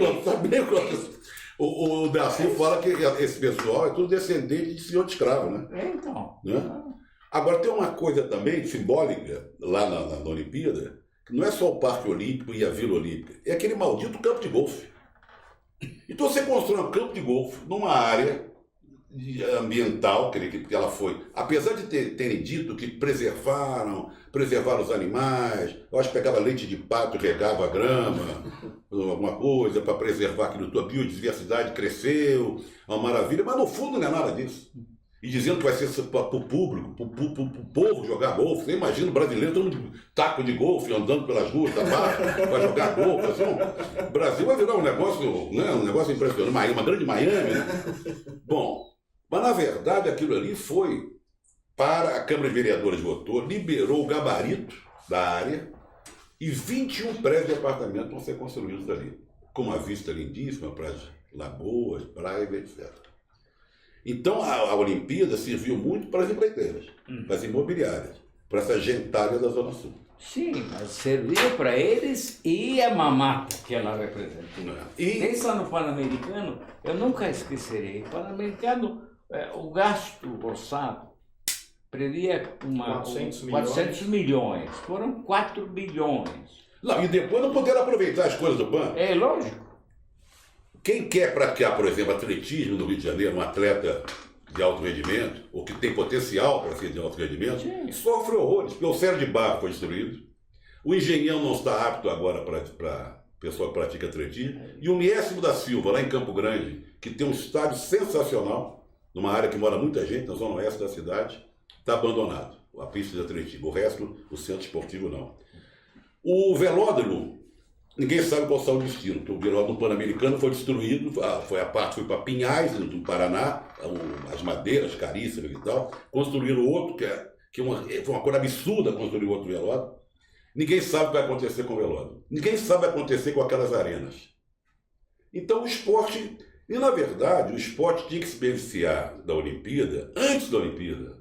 o Darcy fala que esse pessoal é tudo descendente de senhor de escravo, né? Então. Né? Agora, tem uma coisa também simbólica lá na Olimpíada, que não é só o Parque Olímpico e a Vila Olímpica, é aquele maldito campo de golfe. Então você constrói um campo de golfe numa área ambiental, que ela foi, apesar de terem dito que preservaram os animais, eu acho que pegava leite de pato e regava a grama, alguma coisa para preservar aquilo, a biodiversidade cresceu, é uma maravilha, mas no fundo não é nada disso. E dizendo que vai ser para o público, para o povo jogar golfe. Você imagina o brasileiro todo mundo taco de golfe, andando pelas ruas da Barra, para jogar golfe. Assim, o Brasil vai virar um negócio, né, um negócio impressionante, uma grande Miami. Né? Bom, mas na verdade aquilo ali foi para a Câmara de Vereadores votou, liberou o gabarito da área e 21 prédios de apartamento vão ser construídos ali, com uma vista lindíssima para as lagoas, praias, etc. Então a Olimpíada serviu muito para as empreiteiras, para as imobiliárias, para essa gentalha da Zona Sul. Sim, mas serviu para eles e a mamata que ela representou. Pensa no Pan-Americano, eu nunca esquecerei. O Pan-Americano, o gasto orçado previa 400 milhões. Foram 4 bilhões. Não, e depois não puderam aproveitar as coisas do PAN. É lógico. Quem quer praticar, por exemplo, atletismo no Rio de Janeiro, um atleta de alto rendimento, ou que tem potencial para ser de alto rendimento, sofre horrores, porque o Céu de Barro foi destruído, o Engenhão não está apto agora para pessoal que pratica atletismo, e o Miésimo da Silva, lá em Campo Grande, que tem um estádio sensacional, numa área que mora muita gente, na zona oeste da cidade, está abandonado, a pista de atletismo. O resto, o centro esportivo não. O velódromo, ninguém sabe qual será o destino, porque o velódromo Pan-Americano foi destruído, foi para Pinhais, no Paraná, as madeiras caríssimas e tal, construíram outro, que foi uma coisa absurda construir outro velódromo. Ninguém sabe o que vai acontecer com o velódromo. Ninguém sabe o que vai acontecer com aquelas arenas. Então o esporte, e na verdade, o esporte tinha que se beneficiar da Olimpíada, antes da Olimpíada,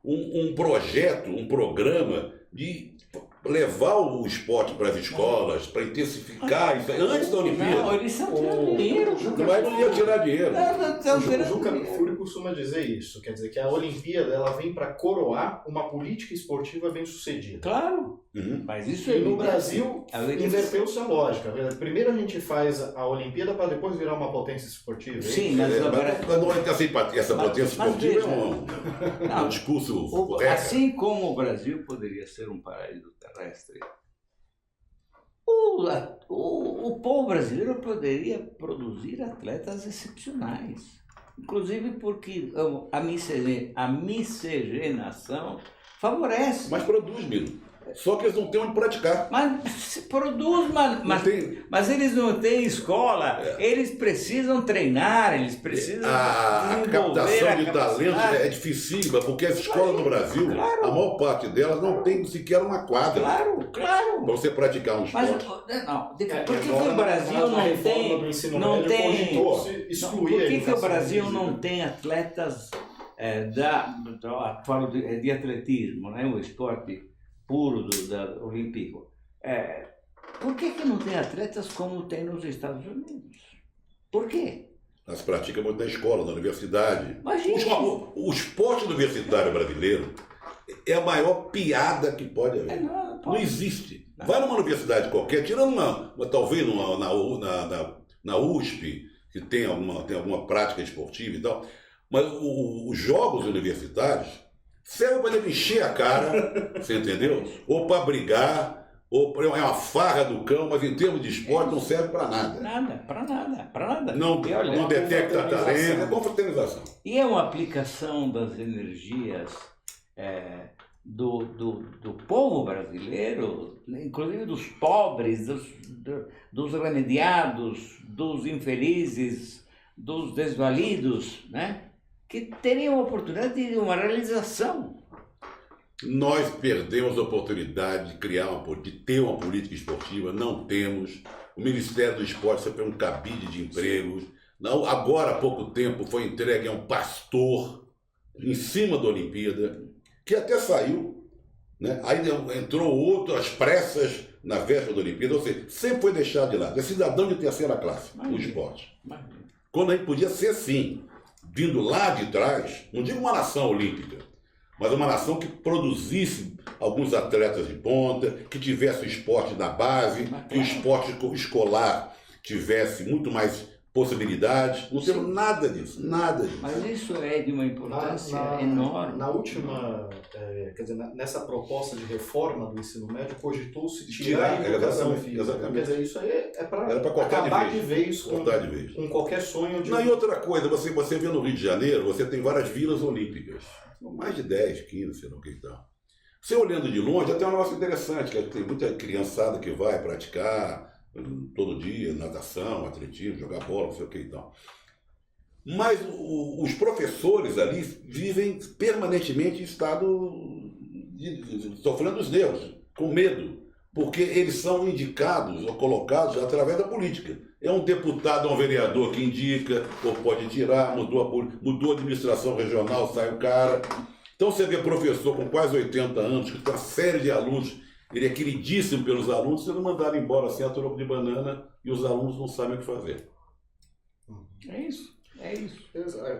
um projeto, um programa de levar o esporte para as escolas, para intensificar isso antes da Olimpíada. Não, eles estão tirando dinheiro. Mas não ia tirar dinheiro. O Juca Kfouri costuma dizer isso, quer dizer que a Olimpíada ela vem para coroar uma política esportiva bem sucedida. Claro, mas isso e no Brasil inverteu-se a lógica. Primeiro a gente faz a Olimpíada para depois virar uma potência esportiva. Sim, mas agora... Essa potência esportiva é um discurso correto. Assim como o Brasil poderia ser um paraíso terrestre, o povo brasileiro poderia produzir atletas excepcionais, inclusive porque a miscigenação favorece. Mas produz, Milo. Só que eles não têm onde praticar. Mas se produz, mas eles não têm escola, eles precisam treinar, eles precisam a captação de talentos é dificílima, porque as escolas no Brasil, a maior parte delas não tem sequer uma quadra. Claro. Para você praticar um esporte. Mas, por que o Brasil não tem por que o Brasil não tem atletas falo de atletismo, né, o esporte puro da Olímpico. Por que não tem atletas como tem nos Estados Unidos? Por quê? Elas praticam muito na escola, na universidade. Imagina. O esporte universitário brasileiro é a maior piada que pode haver. Não existe. Não. Vai numa universidade qualquer, tirando talvez na USP, que tem alguma prática esportiva e tal, mas os jogos universitários serve para encher a cara, você entendeu? Ou para brigar, ou é uma farra do cão, mas em termos de esporte não serve para nada. Para nada. Não detecta talento, é confraternização. E é uma aplicação das energias do povo brasileiro, inclusive dos pobres, dos remediados, dos infelizes, dos desvalidos, né? Que teriam a oportunidade de uma realização. Nós perdemos a oportunidade de de ter uma política esportiva, não temos. O Ministério do Esporte sempre é um cabide de empregos. Não, agora, há pouco tempo, foi entregue a um pastor em cima da Olimpíada, que até saiu, né? Aí entrou outro às pressas na véspera da Olimpíada, ou seja, sempre foi deixado de lado. É cidadão de terceira classe, o esporte. Quando a gente podia ser assim, vindo lá de trás, não digo uma nação olímpica, mas uma nação que produzisse alguns atletas de ponta, que tivesse o esporte na base, que o esporte escolar tivesse muito mais possibilidades. Não temos nada disso, nada disso. Mas isso é de uma importância enorme. Na última, quer dizer, nessa proposta de reforma do ensino médio, cogitou-se tirar a educação física. Exatamente. Quer dizer, isso aí é para cortar acabar de vez com qualquer sonho de... Não, e outra coisa, você vê no Rio de Janeiro, você tem várias vilas olímpicas. São mais de 10, 15, sei lá o que e tal. Você olhando de longe, até um negócio interessante, que tem muita criançada que vai praticar todo dia, natação, atletismo, jogar bola, não sei o que e tal. Mas os professores ali vivem permanentemente em estado estou falando dos nervos, com medo, porque eles são indicados ou colocados através da política. É um deputado, um vereador que indica, ou pode tirar, mudou a administração regional, sai o cara. Então você vê professor com quase 80 anos, que tem uma série de alunos, ele é queridíssimo pelos alunos, sendo mandado embora assim a troco de banana e os alunos não sabem o que fazer. É isso. É isso.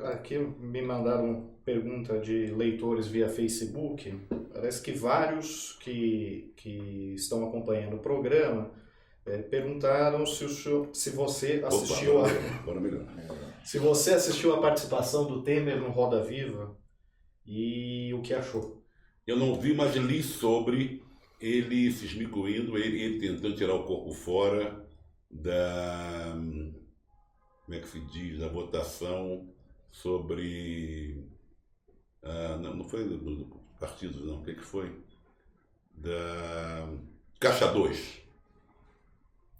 Aqui me mandaram pergunta de leitores via Facebook. Parece que vários que estão acompanhando o programa perguntaram se você assistiu se você assistiu a participação do Temer no Roda Viva e o que achou. Eu não vi, mas li sobre ele se esmicuindo, ele tentando tirar o corpo fora da... como é que se diz, da votação sobre... não foi do partido, não. O que foi? Da Caixa 2.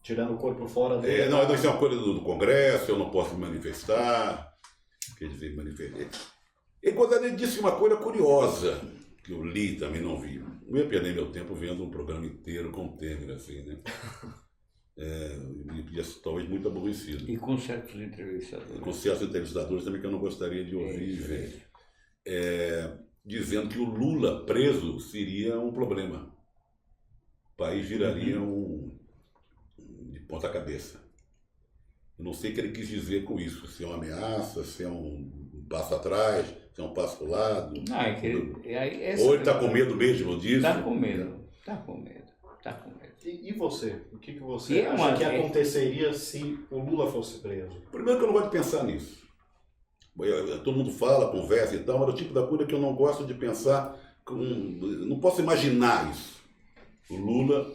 Tirando o corpo fora dele. Não, isso é uma coisa do Congresso, eu não posso me manifestar. Quer dizer, manifestei. E quando ele disse uma coisa curiosa, que eu li também, não vi. Não ia perder meu tempo vendo um programa inteiro com o Temer, assim, né? E talvez muito aborrecido. E com certos entrevistadores. Com certos entrevistadores também que eu não gostaria de ouvir e ver. Dizendo que o Lula preso seria um problema. O país viraria de ponta cabeça. Eu não sei o que ele quis dizer com isso. Se é uma ameaça, se é um passo atrás, se é um passo para o lado. Não, ou ele está com medo mesmo disso. Está com medo. E você? O que você acha que aconteceria se o Lula fosse preso? Primeiro que eu não gosto de pensar nisso. Todo mundo fala, conversa e tal, mas é o tipo da coisa que eu não gosto de pensar, não posso imaginar isso. O Lula,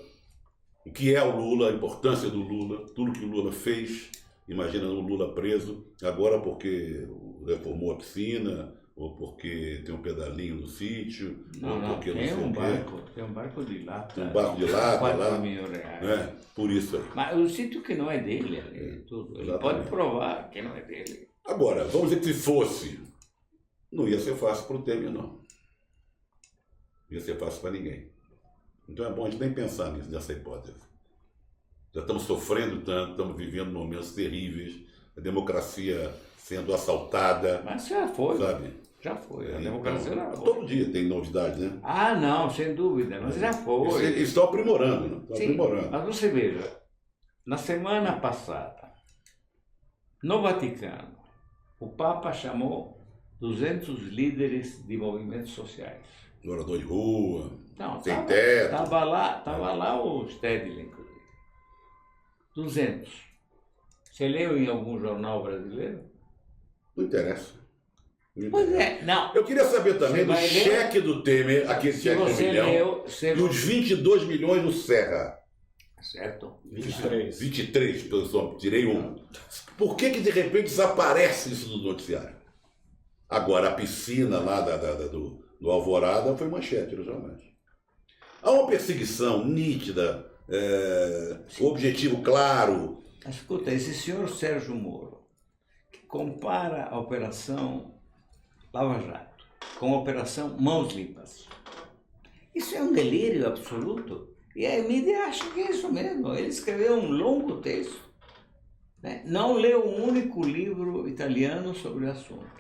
o que é o Lula, a importância do Lula, tudo que o Lula fez, imagina o Lula preso, agora porque reformou a piscina, ou porque tem um pedalinho no sítio, ou porque tem não sei um o quê. barco, tem um barco de lata. Tem um barco de lata 4 milhões de reais. Por isso aí. Mas o sítio que não é dele, tudo. Ele pode provar que não é dele. Agora, vamos dizer que se fosse, não ia ser fácil para o Temer, não. Não ia ser fácil para ninguém. Então é bom a gente nem pensar nessa hipótese. Já estamos sofrendo tanto, estamos vivendo momentos terríveis, a democracia sendo assaltada. Mas já foi. Sabe? Já foi. A democracia já foi. Todo dia tem novidade, né? Ah, não, sem dúvida, mas já foi. Eles estão aprimorando, né? Estão aprimorando. Mas você veja, na semana passada, no Vaticano, o Papa chamou 200 líderes de movimentos sociais. Morador de rua, não, sem teto. Estava lá o Stedley, inclusive. 200. Você leu em algum jornal brasileiro? Não interessa. Pois é, não. Eu queria saber também do cheque do Temer, aquele cheque de 1 milhão, e os 22 milhões do Serra. Certo. 23, pessoal, tirei um. Por que de repente desaparece isso do noticiário? Agora, a piscina lá No Alvorada foi manchete nos jornais. Há uma perseguição nítida, objetivo claro. Escuta, esse senhor Sérgio Moro, que compara a Operação Lava Jato com a Operação Mãos Limpas, isso é um delírio absoluto. E a mídia acha que é isso mesmo. Ele escreveu um longo texto, né? Não leu um único livro italiano sobre o assunto.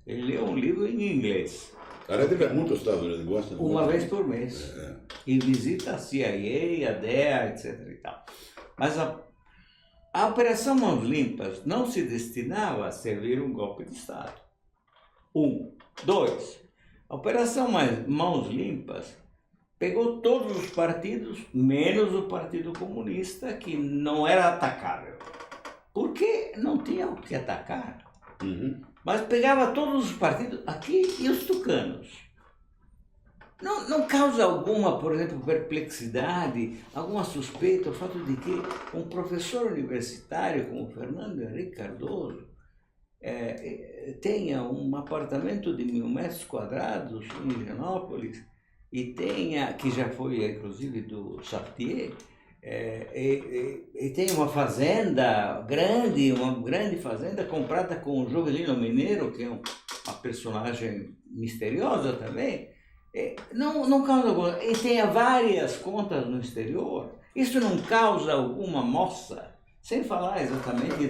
Ele leu um livro em inglês. Aliás, ele vai muito aos Estados Unidos, gosta? Uma vez por mês. E visita a CIA, a DEA, etc. e tal. Mas a Operação Mãos Limpas não se destinava a servir um golpe de Estado. 1. 2. A Operação Mãos Limpas pegou todos os partidos, menos o Partido Comunista, que não era atacável. Porque não tinha o que atacar. Uhum. Mas pegava todos os partidos aqui e os tucanos. Não causa alguma, por exemplo, perplexidade, alguma suspeita o fato de que um professor universitário como Fernando Henrique Cardoso tenha um apartamento de 1.000 metros quadrados em Higienópolis e tenha, que já foi inclusive do Chartier, e tem uma fazenda grande, uma grande fazenda comprada com o Jovelino Mineiro, que é uma personagem misteriosa também, não causa alguma... E tenha várias contas no exterior, isso não causa alguma moça, sem falar exatamente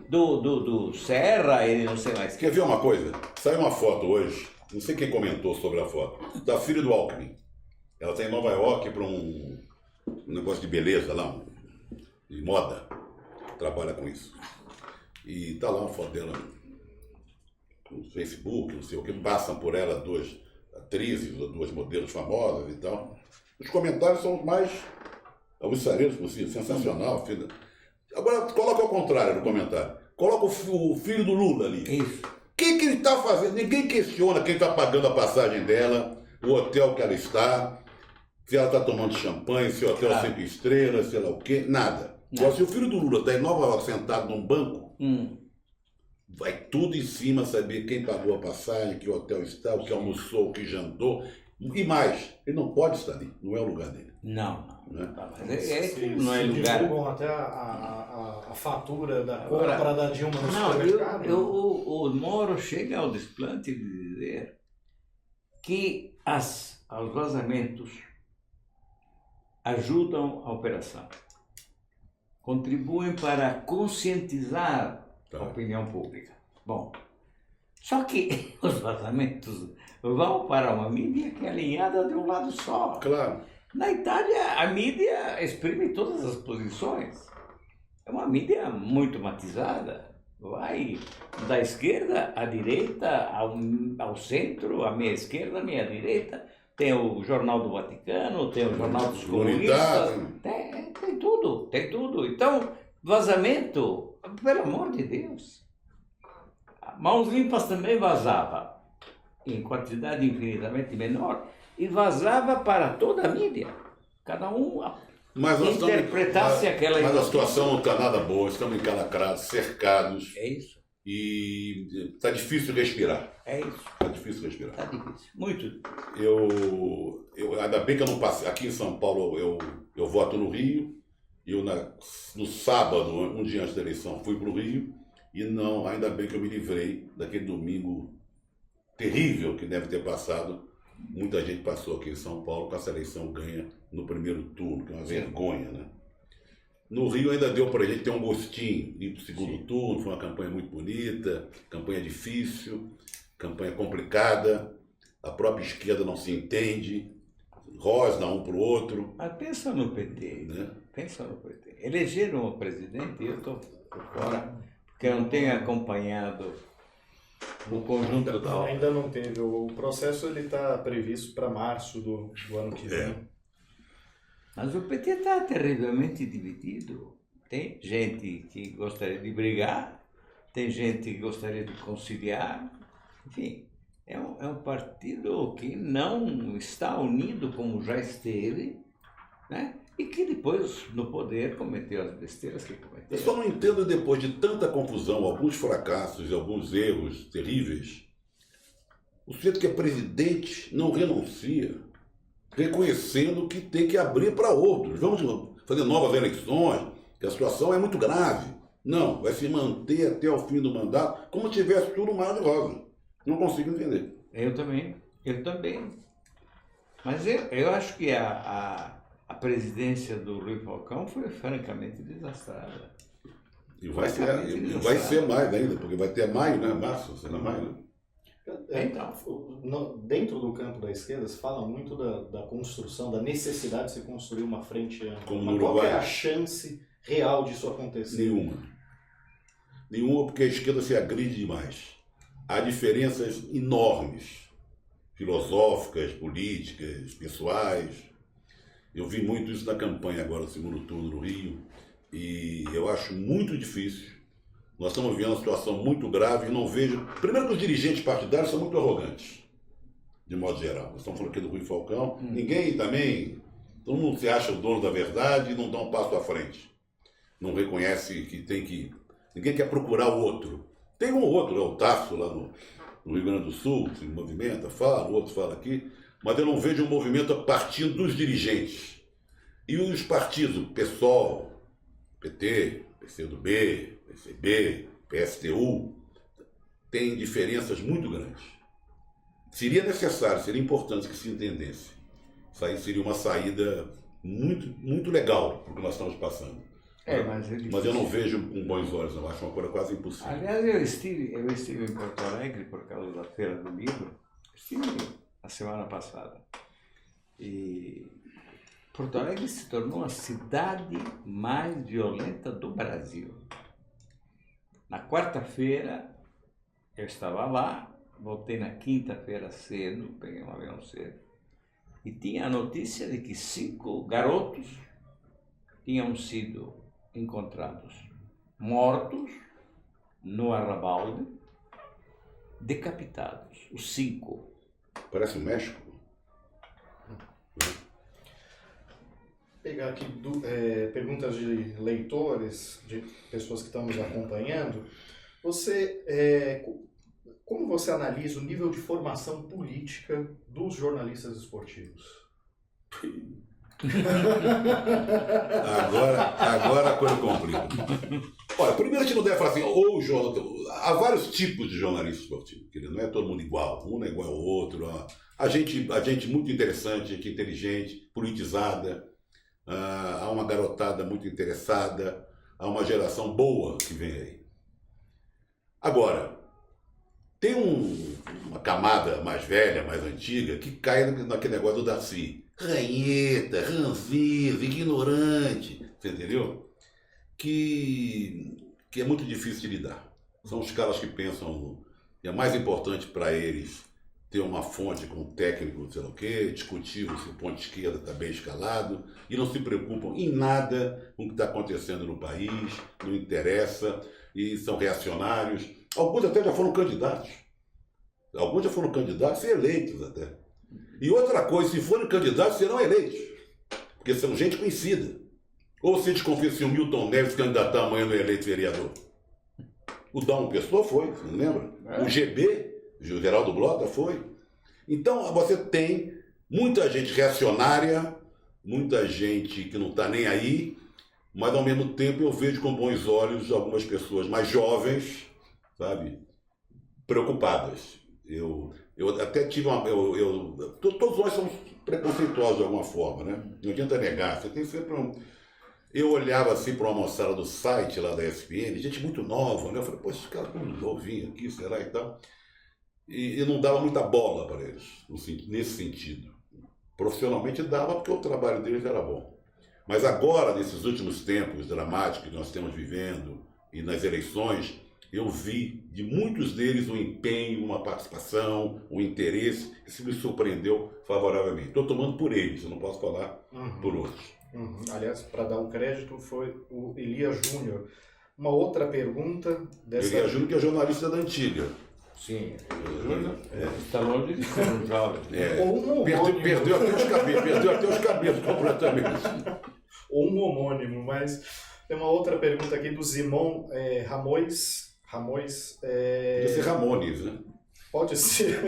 do Serra e não sei mais. Quer ver uma coisa? Saiu uma foto hoje, não sei quem comentou sobre a foto, da filha do Alckmin. Ela está em Nova York para um negócio de beleza lá, de moda, trabalha com isso. E tá lá uma foto dela no Facebook, não sei o que, passam por ela duas atrizes ou duas modelos famosas e tal. Os comentários são os mais aguçareiros possível, sensacional, filha. Agora, coloca ao contrário no comentário. Coloca o filho do Lula ali. Isso. O que ele está fazendo? Ninguém questiona quem está pagando a passagem dela, o hotel que ela está, se ela está tomando champanhe, se o hotel é 5 estrelas, sei lá o quê, nada. Agora, se o filho do Lula está em Nova York sentado num banco, vai tudo em cima saber quem pagou a passagem, que hotel está, o que almoçou, o que jantou. E mais, ele não pode estar ali, não é o lugar dele. Não. Né? Não é lugar. Divulgam até a fatura da compra da Dilma no supermercado. O Moro chega ao desplante de dizer que os vazamentos ajudam a operação, contribuem para conscientizar a opinião pública. Bom, só que os vazamentos vão para uma mídia que é alinhada de um lado só. Claro. Na Itália, a mídia exprime todas as posições. É uma mídia muito matizada. Vai da esquerda à direita, ao centro, à minha esquerda, à minha direita. Tem o Jornal do Vaticano, tem o Jornal dos Comunistas. Tem tudo, tem tudo. Então, vazamento, pelo amor de Deus. Mãos Limpas também vazava, em quantidade infinitamente menor, e vazava para toda a mídia. Cada um interpretasse aquela informação. Mas a situação não está nada boa, estamos encalacrados, cercados. É isso. E está difícil respirar. É isso. Está difícil respirar. Está difícil, muito. Ainda bem que eu não passei. Aqui em São Paulo eu voto no Rio. No sábado, um dia antes da eleição, fui para o Rio. E não, ainda bem que eu me livrei daquele domingo terrível que deve ter passado. Muita gente passou aqui em São Paulo com essa eleição ganha no primeiro turno, que é uma vergonha, né? No Rio ainda deu para a gente ter um gostinho de ir para o segundo turno, foi uma campanha muito bonita, campanha difícil, campanha complicada, a própria esquerda não se entende, rosna um para o outro. Mas pensa no PT, né? Pensa no PT. Elegeram o presidente e eu estou por fora, porque eu não tenho acompanhado o conjunto da obra. Ainda não teve. O processo está previsto para março do ano que vem. Mas o PT está terrivelmente dividido. Tem gente que gostaria de brigar, tem gente que gostaria de conciliar. Enfim, é um partido que não está unido como já esteve, né? E que depois, no poder, cometeu as besteiras que cometeu. Eu só não entendo, depois de tanta confusão, alguns fracassos e alguns erros terríveis, O sujeito que é presidente não renuncia, reconhecendo que tem que abrir para outros. Vamos fazer novas eleições, que a situação é muito grave. Não, vai se manter até o fim do mandato, como se tivesse tudo mar de rosa. Não consigo entender. Eu também. Mas eu acho que a presidência do Rui Falcão foi francamente desastrada. E vai ser mais ainda, porque vai ter maio, né? Março, será maio, né? Então, dentro do campo da esquerda se fala muito da construção, da necessidade de se construir uma frente ampla. Como Mas no qual que é Uruguai. a chance real disso acontecer? Nenhuma, porque a esquerda se agride demais. Há diferenças enormes, filosóficas, políticas, pessoais. Eu vi muito isso na campanha agora, no segundo turno no Rio, e eu acho muito difícil. Nós estamos vivendo uma situação muito grave e não vejo... Primeiro que os dirigentes partidários são muito arrogantes, de modo geral. Nós estamos falando aqui do Rui Falcão. Ninguém também... Todo mundo se acha o dono da verdade e não dá um passo à frente. Não reconhece que tem que... Ninguém quer procurar o outro. Tem um ou outro, o Tasso lá no Rio Grande do Sul, se movimenta, fala, o outro fala aqui, mas eu não vejo um movimento a partir dos dirigentes. E os partidos, PSOL, PT, PCdoB, PCB, PSTU, têm diferenças muito grandes. Seria necessário, seria importante que se entendesse. Isso aí seria uma saída muito, muito legal para o que nós estamos passando. Mas eu não vejo com bons olhos, eu acho uma coisa quase impossível. Aliás, eu estive em Porto Alegre por causa da Feira do Livro. Estive a semana passada. E Porto Alegre se tornou a cidade mais violenta do Brasil. Na quarta-feira, eu estava lá, voltei na quinta-feira cedo, peguei um avião cedo, e tinha a notícia de que 5 garotos tinham sido encontrados mortos no Arrabalde, decapitados, os 5. Parece o México. Pegar aqui perguntas de leitores, de pessoas que estão nos acompanhando. Como você analisa o nível de formação política dos jornalistas esportivos? Agora a coisa complica. Olha, primeiro a gente não deve falar assim, há vários tipos de jornalistas esportivos, não é todo mundo igual, um não é igual ao outro. A gente muito interessante, gente inteligente, politizada, há uma garotada muito interessada, há uma geração boa que vem aí. Agora, tem uma camada mais velha, mais antiga, que cai naquele negócio do Darcy. Ranheta, ranzinza, ignorante, você entendeu? Que é muito difícil de lidar. São os caras que pensam que é mais importante para eles ter uma fonte com um técnico, sei lá o quê, discutir se o ponto esquerda está bem escalado, e não se preocupam em nada com o que está acontecendo no país, não interessa, e são reacionários. Alguns até já foram candidatos. E eleitos até. E outra coisa, se forem candidatos, serão eleitos. Porque são gente conhecida. Ou você desconfia se o Milton Neves candidatar amanhã no eleito vereador? O Dalmo Pessoa foi, você não lembra? O GB, o Geraldo Blota, foi. Então, você tem muita gente reacionária, muita gente que não está nem aí, mas ao mesmo tempo eu vejo com bons olhos algumas pessoas mais jovens, sabe, preocupadas. Eu até tive todos nós somos preconceituosos de alguma forma, né? Não adianta negar, você tem sempre Eu olhava assim para uma moçada do site lá da ESPN, gente muito nova, né? Eu falei, pô, esses caras estão novinhos aqui, será e tal. E não dava muita bola para eles, nesse sentido. Profissionalmente dava porque o trabalho deles era bom. Mas agora, nesses últimos tempos dramáticos que nós estamos vivendo, e nas eleições, eu vi de muitos deles um empenho, uma participação, um interesse, que se me surpreendeu favoravelmente. Estou tomando por eles, eu não posso falar por outros. Aliás, para dar um crédito, foi o Elias Júnior. Uma outra pergunta dessa... Elias Júnior, que é jornalista da antiga. Sim, está longe de ser um jovem. Ou um homônimo. Perdeu até os cabelos completamente. Ou um homônimo, mas tem uma outra pergunta aqui do Zimon Ramões. Podia ser Ramones, né? Pode ser.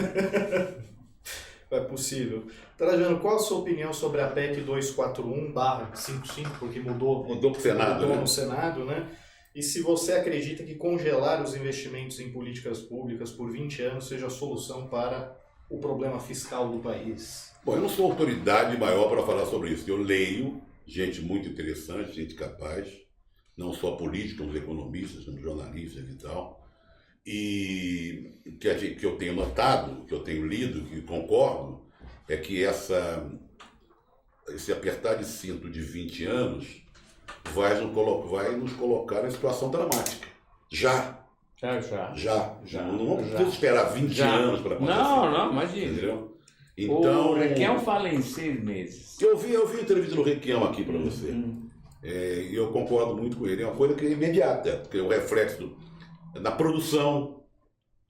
É possível. Trajano, qual a sua opinião sobre a PEC 241/55, porque mudou Mudou para o Senado, mudou né? no Senado, né? E se você acredita que congelar os investimentos em políticas públicas por 20 anos seja a solução para o problema fiscal do país? Bom, eu não sou autoridade maior para falar sobre isso. Eu leio gente muito interessante, gente capaz, não só políticos, como economistas, como jornalistas e tal. E que eu tenho notado, que eu tenho lido, que concordo, é que esse apertar de cinto de 20 anos vai nos colocar em situação dramática. Já. Não precisa esperar 20 anos para acontecer. Não, imagina. Entendeu? Então, o Requião fala em 6 meses. Eu vi a entrevista do Requião aqui para você. E eu concordo muito com ele. É uma coisa que é imediata, porque é o reflexo na produção,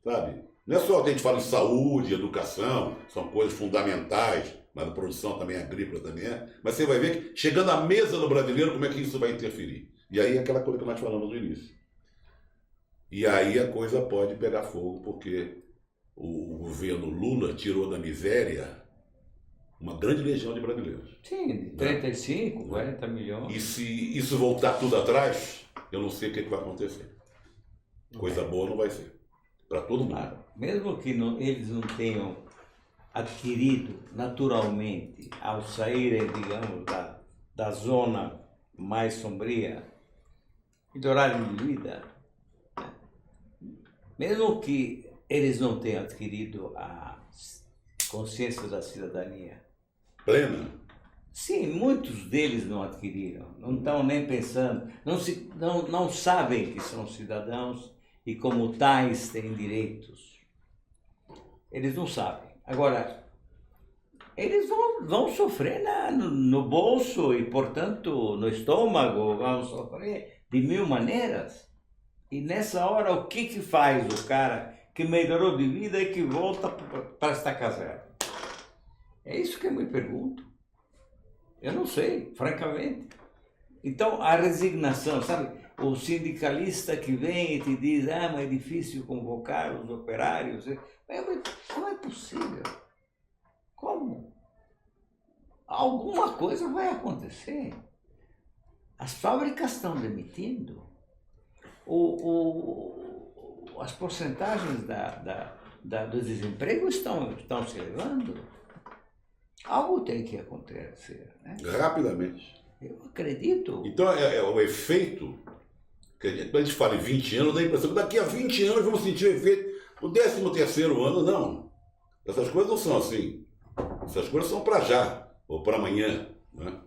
sabe? Não é só que a gente fala em saúde, educação, são coisas fundamentais, mas a produção também, a agrícola também é. Mas você vai ver que chegando à mesa do brasileiro, como é que isso vai interferir. E aí é aquela coisa que nós falamos no início. E aí a coisa pode pegar fogo, porque o governo Lula tirou da miséria uma grande legião de brasileiros. Sim, de 35, 40 milhões. E se isso voltar tudo atrás, eu não sei o que vai acontecer. Coisa boa não vai ser. Para todo mundo. Claro, mesmo que eles não tenham adquirido naturalmente, ao saírem, digamos, da zona mais sombria, de horário de vida, né? Mesmo que eles não tenham adquirido a consciência da cidadania plena. Sim, muitos deles não adquiriram, não estão nem pensando, não sabem que são cidadãos e como tais têm direitos. Eles não sabem. Agora, eles vão sofrer no bolso e, portanto, no estômago, vão sofrer de 1000 maneiras. E nessa hora, o que faz o cara que melhorou de vida e que volta para estacar zero? É isso que eu me pergunto. Eu não sei, francamente. Então, a resignação, sabe? O sindicalista que vem e te diz, mas é difícil convocar os operários. Como é possível? Como? Alguma coisa vai acontecer. As fábricas estão demitindo. As porcentagens do desemprego estão se elevando. Algo tem que acontecer, né? Rapidamente. Eu acredito. Então, é o efeito, quando a gente fala em 20 anos, dá a impressão que daqui a 20 anos vamos sentir o efeito no 13º ano. Não. Essas coisas não são assim. Essas coisas são para já, ou para amanhã. Né?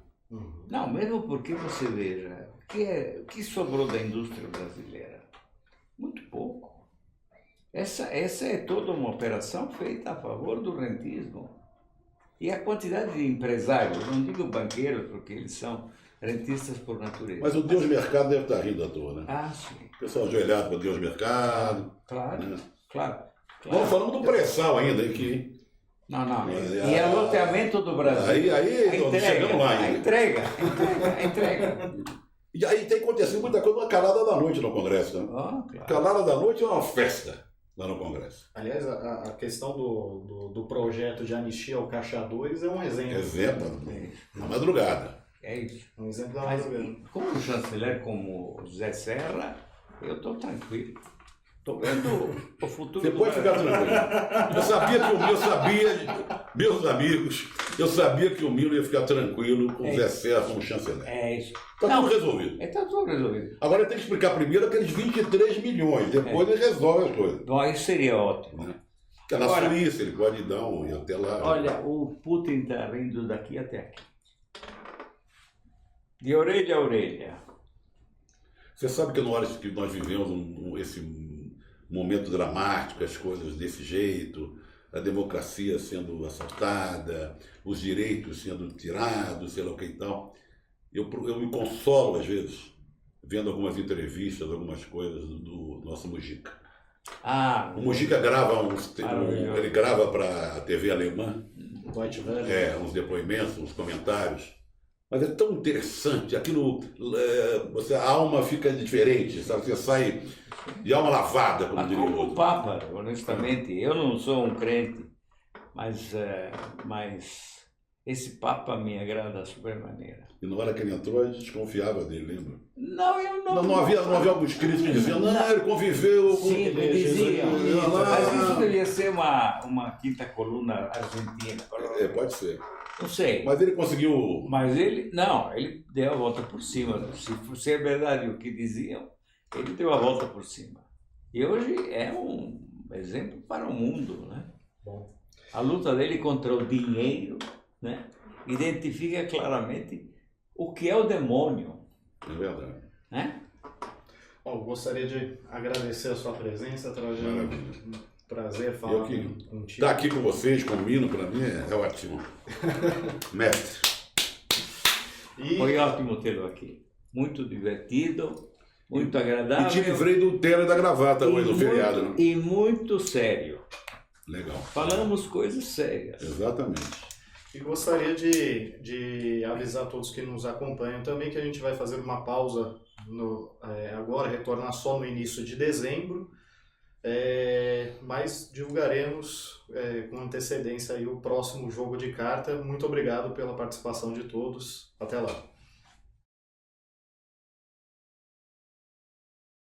Não, mesmo porque você veja, o que sobrou da indústria brasileira? Muito pouco. Essa é toda uma operação feita a favor do rentismo. E a quantidade de empresários, não digo banqueiros, porque eles são rentistas por natureza. Mas o Deus Mercado deve estar rindo à toa, né? Ah, sim. O pessoal ajoelhado para o Deus Mercado. Claro, Né? claro. Nós falamos do pré-sal ainda, que... Não. E é loteamento do Brasil. Aí nós chegamos lá ainda. A entrega. E aí tem acontecido muita coisa, uma calada da noite no Congresso. Né? Claro. Calada da noite é uma festa lá no Congresso. Aliás, a questão do projeto de anistia ao Caixa 2 é um exemplo. Exemplo, na madrugada. É isso. Um exemplo da Mas, madrugada. como o chanceler, como o José Serra, eu estou tranquilo. Estou vendo o futuro Você do pode ficar Brasil. tranquilo. Eu sabia, meus amigos, eu sabia que o Milo ia ficar tranquilo com o Zé Serra como chanceler. É isso. Está tudo resolvido. Está tudo resolvido. Agora ele tem que explicar primeiro aqueles 23 milhões, depois ele resolve as coisas. Bom, isso seria ótimo. Né? Porque na Agora, Suíça ele pode dar ir até lá. Olha, o Putin está rindo daqui até aqui. De orelha a orelha. Você sabe que na hora que nós vivemos esse momento dramático, as coisas desse jeito, a democracia sendo assaltada, os direitos sendo tirados, sei lá o que e tal, eu me consolo às vezes vendo algumas entrevistas, algumas coisas do nosso Mujica. O Mujica grava ele grava para a TV alemã, Deutsche Welle. uns depoimentos, uns comentários. Mas é tão interessante, aquilo, a alma fica diferente, sabe? Você sai de alma lavada, como diria o Como o outro. Papa, honestamente, eu não sou um crente, mas esse Papa me agrada sobremaneira. E na hora que ele entrou, a gente desconfiava dele, lembra? Não, eu não. Não havia alguns críticos que diziam, não, ele conviveu com... Sim, me diziam. Ah, Mas isso devia ser uma quinta coluna argentina. pode ser. Não sei. Mas ele conseguiu... Mas ele deu a volta por cima. Se é verdade o que diziam, ele deu a volta por cima. E hoje é um exemplo para o mundo, né? Bom. A luta dele contra o dinheiro, né? Identifica claramente o que é o demônio, É verdade. né? Bom, gostaria de agradecer a sua presença, Trajano. Maravilha. Prazer falar contigo. Estar aqui com vocês, com o Mino, para mim é ótimo. Mestre. Foi ótimo tê-lo aqui. Muito divertido, muito agradável. E te livrei do terno e da gravata hoje no feriado. Né? E muito sério. Legal. Falamos coisas sérias. Exatamente. E gostaria de avisar a todos que nos acompanham também que a gente vai fazer uma pausa agora, retornar só no início de dezembro, mas divulgaremos com antecedência aí o próximo jogo de carta. Muito obrigado pela participação de todos. Até lá.